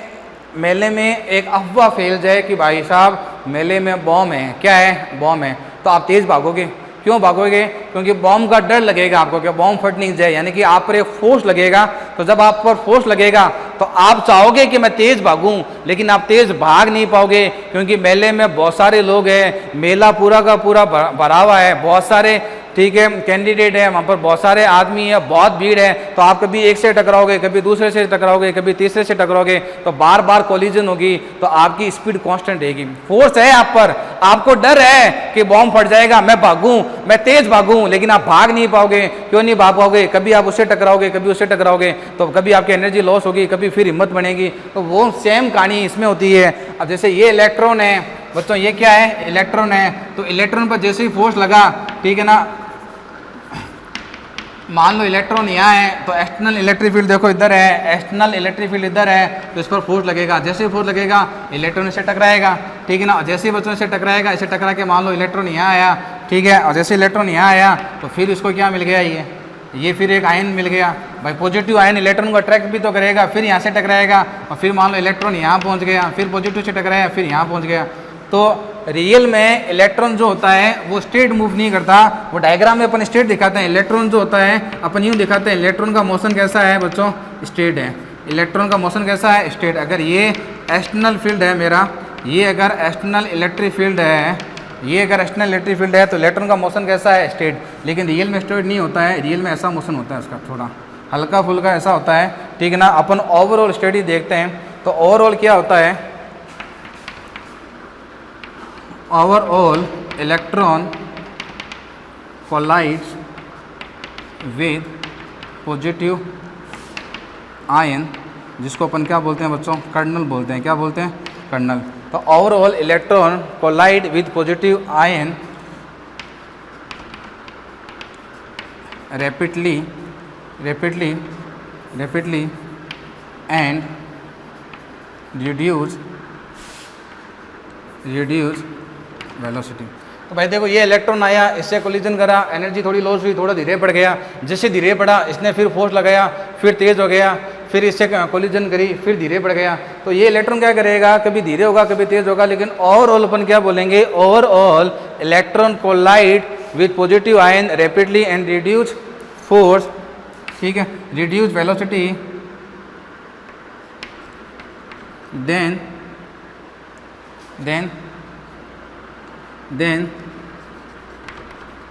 मेले में एक अफवाह फैल जाए कि भाई साहब मेले में बॉम्ब है। क्या है? बॉम्ब है। तो आप तेज़ भागोगे। क्यों भागोगे? क्योंकि बॉम्ब का डर लगेगा आपको कि बॉम्ब फट नहीं जाए, यानी कि आप पर एक फोर्स लगेगा। तो जब आप पर फोर्स लगेगा तो आप चाहोगे कि मैं तेज़ भागूं, लेकिन आप तेज़ भाग नहीं पाओगे, क्योंकि मेले में बहुत सारे लोग हैं, मेला पूरा का पूरा भरा हुआ है, बहुत सारे, ठीक है, कैंडिडेट है, वहाँ पर बहुत सारे आदमी है, बहुत भीड़ है। तो आप कभी एक से टकराओगे, कभी दूसरे से टकराओगे, कभी तीसरे से टकराओगे, तो बार बार कोलिजन होगी। तो आपकी स्पीड कांस्टेंट रहेगी। फोर्स है आप पर, आपको डर है कि बॉम्ब फट जाएगा, मैं भागूं, मैं तेज भागूं, लेकिन आप भाग नहीं पाओगे। क्यों नहीं भाग पाओगे? कभी आप उससे टकराओगे, कभी उससे टकराओगे, तो कभी आपकी एनर्जी लॉस होगी, कभी फिर हिम्मत बनेगी। तो वो सेम कहानी इसमें होती है। अब जैसे ये इलेक्ट्रॉन है बच्चों, ये क्या है? इलेक्ट्रॉन है। तो इलेक्ट्रॉन पर जैसे ही फोर्स लगा, ठीक है ना, मान लो इलेक्ट्रॉन यहाँ है तो एक्सटर्नल इलेक्ट्रिक फील्ड देखो इधर है, एक्सटर्नल इलेक्ट्रिक फील्ड इधर है, तो इस पर फोर्स लगेगा। जैसे ही फोर्स लगेगा इलेक्ट्रॉन इससे टकराएगा। ठीक है ना। जैसे ही बच्चों इससे टकराएगा, इसे टकरा के मान लो इलेक्ट्रॉन यहाँ आया, ठीक है, और जैसे इलेक्ट्रॉन यहाँ आया तो फिर इसको क्या मिल गया? ये फिर एक आयन मिल गया। भाई पॉजिटिव आयन इलेक्ट्रॉन को अट्रैक्ट भी तो करेगा, फिर यहाँ से टकराएगा, और फिर मान लो इलेक्ट्रॉन यहाँ पहुँच गया, फिर पॉजिटिव से टकराया, फिर यहाँ पहुँच गया। तो रियल में इलेक्ट्रॉन जो होता है वो स्टेट मूव नहीं करता। वो डायग्राम में अपन स्टेट दिखाते हैं, इलेक्ट्रॉन जो होता है अपन यूँ दिखाते हैं, इलेक्ट्रॉन का मोशन कैसा है बच्चों? स्टेट है। इलेक्ट्रॉन का मोशन कैसा है? स्टेट। अगर ये एक्सटर्नल फील्ड है मेरा, ये अगर एक्सटर्नल इलेक्ट्रिक फील्ड है, ये अगर एक्सटर्नल इलेक्ट्रिक फील्ड है तो इलेक्ट्रॉन का मोशन कैसा है? स्टेट। लेकिन रियल में स्टेट नहीं होता है, रियल में ऐसा मोशन होता है उसका, थोड़ा हल्का फुल्का ऐसा होता है। ठीक है ना। अपन ओवरऑल स्टडी देखते हैं तो ओवरऑल क्या होता है? overall electron collides with positive ion जिसको अपन क्या बोलते हैं बच्चों, कर्नल बोलते हैं। क्या बोलते हैं? कर्नल। तो overall electron collide with positive ion rapidly and reduce velocity। तो भाई देखो, ये इलेक्ट्रॉन आया, इससे कोलिजन करा, एनर्जी थोड़ी लॉस हुई, थोड़ा धीरे पड़ गया। जैसे धीरे पड़ा, इसने फिर फोर्स लगाया, फिर तेज हो गया, फिर इससे कोलिजन करी, फिर धीरे पड़ गया। तो ये इलेक्ट्रॉन क्या करेगा, कभी धीरे होगा, कभी तेज होगा, लेकिन ओवरऑल अपन क्या बोलेंगे, overall electron collide with positive ion rapidly and reduce force, ठीक है, reduce velocity, then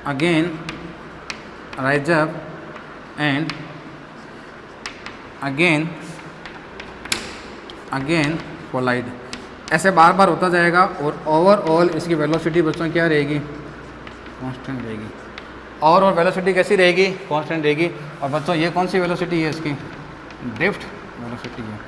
again rise up and again collide। ऐसे बार बार होता जाएगा और ओवरऑल इसकी वेलोसिटी बच्चों क्या रहेगी, कांस्टेंट रहेगी। ओवरऑल वेलोसिटी कैसी रहेगी, कांस्टेंट रहेगी। और बच्चों ये कौन सी वेलोसिटी है इसकी, ड्रिफ्ट वेलोसिटी है।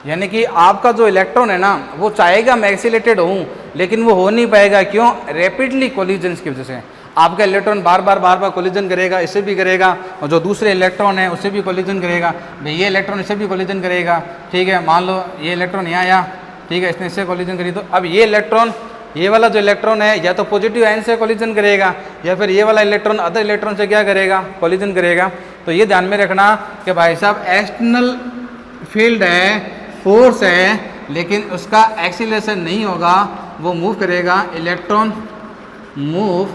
यानी कि आपका जो इलेक्ट्रॉन है ना, वो चाहेगा मैं एक्सीलरेटेड हूँ, लेकिन वो हो नहीं पाएगा। क्यों? रैपिडली कोलिजन की वजह से। आपका इलेक्ट्रॉन बार बार कोलिजन करेगा, इससे भी करेगा, और जो दूसरे इलेक्ट्रॉन है उससे भी कोलिजन करेगा। भाई ये इलेक्ट्रॉन इससे भी कोलिजन करेगा, ठीक है। मान लो ये इलेक्ट्रॉन यहाँ आया, ठीक है, इसने इससे कोलिजन करी, तो अब ये इलेक्ट्रॉन, ये वाला जो इलेक्ट्रॉन है, या तो पॉजिटिव आयन से कोलिजन करेगा, या फिर ये वाला इलेक्ट्रॉन अदर इलेक्ट्रॉन से क्या करेगा, कोलिजन करेगा। तो ये ध्यान में रखना कि भाई साहब एक्सटर्नल फील्ड है, फोर्स है, लेकिन उसका एक्सीलरेशन नहीं होगा, वो मूव करेगा। Electron move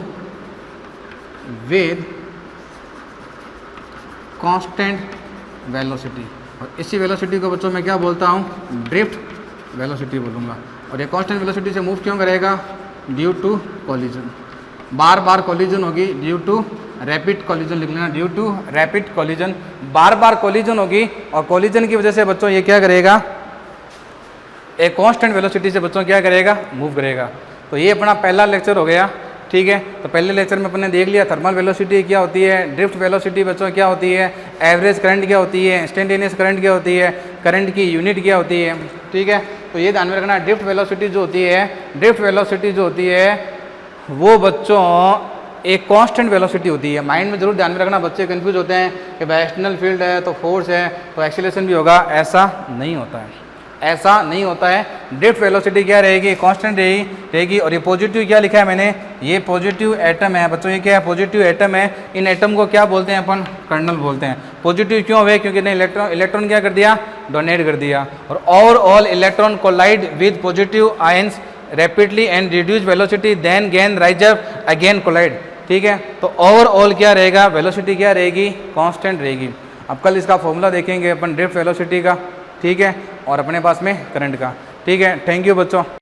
with constant velocity, और इसी वेलोसिटी को बच्चों मैं क्या बोलता हूँ, ड्रिफ्ट वेलोसिटी बोलूँगा। और ये कांस्टेंट वेलोसिटी से मूव क्यों करेगा, ड्यू टू कोलिजन। बार बार कोलिजन होगी, ड्यू टू रैपिड कोलिजन, लिख लेना, ड्यू टू रैपिड कोलिजन। बार बार कोलिजन होगी, और कोलिजन की वजह से बच्चों ये क्या करेगा, एक कांस्टेंट वेलोसिटी से बच्चों क्या करेगा, मूव करेगा। तो ये अपना पहला लेक्चर हो गया, ठीक है। तो पहले लेक्चर में अपने देख लिया थर्मल वेलोसिटी क्या होती है, ड्रिफ्ट वेलोसिटी बच्चों क्या होती है, एवरेज करंट क्या होती है, इंस्टेंटेनियस करंट क्या होती है, करंट की यूनिट क्या होती है, ठीक है। तो ये ध्यान में रखना, ड्रिफ्ट वेलोसिटी जो होती है, ड्रिफ्ट वेलोसिटी जो होती है वो बच्चों एक कांस्टेंट वेलोसिटी होती है। माइंड में जरूर ध्यान में रखना, बच्चे कंफ्यूज होते हैं कि भाई एक्सटर्नल फील्ड है तो फोर्स है तो एक्सीलरेशन भी होगा, ऐसा नहीं होता है, ऐसा नहीं होता है। ड्रिफ्ट वेलोसिटी क्या रहेगी, कांस्टेंट रहेगी। और ये पॉजिटिव क्या लिखा है मैंने, ये पॉजिटिव एटम है बच्चों, ये क्या है, पॉजिटिव एटम है। इन एटम को क्या बोलते हैं अपन, कर्नल बोलते हैं। पॉजिटिव क्यों हुए, क्योंकि ने इलेक्ट्रॉन क्या कर दिया, डोनेट कर दिया। और overall electron collide with positive ions rapidly and reduce velocity, then gain rise up again collide, ठीक है। तो ओवरऑल क्या रहेगा, वेलोसिटी क्या रहेगी, कांस्टेंट रहेगी। अब कल इसका फॉर्मूला देखेंगे अपन ड्रिफ्ट वेलोसिटी का, ठीक है, और अपने पास में करंट का, ठीक है। थैंक यू बच्चों।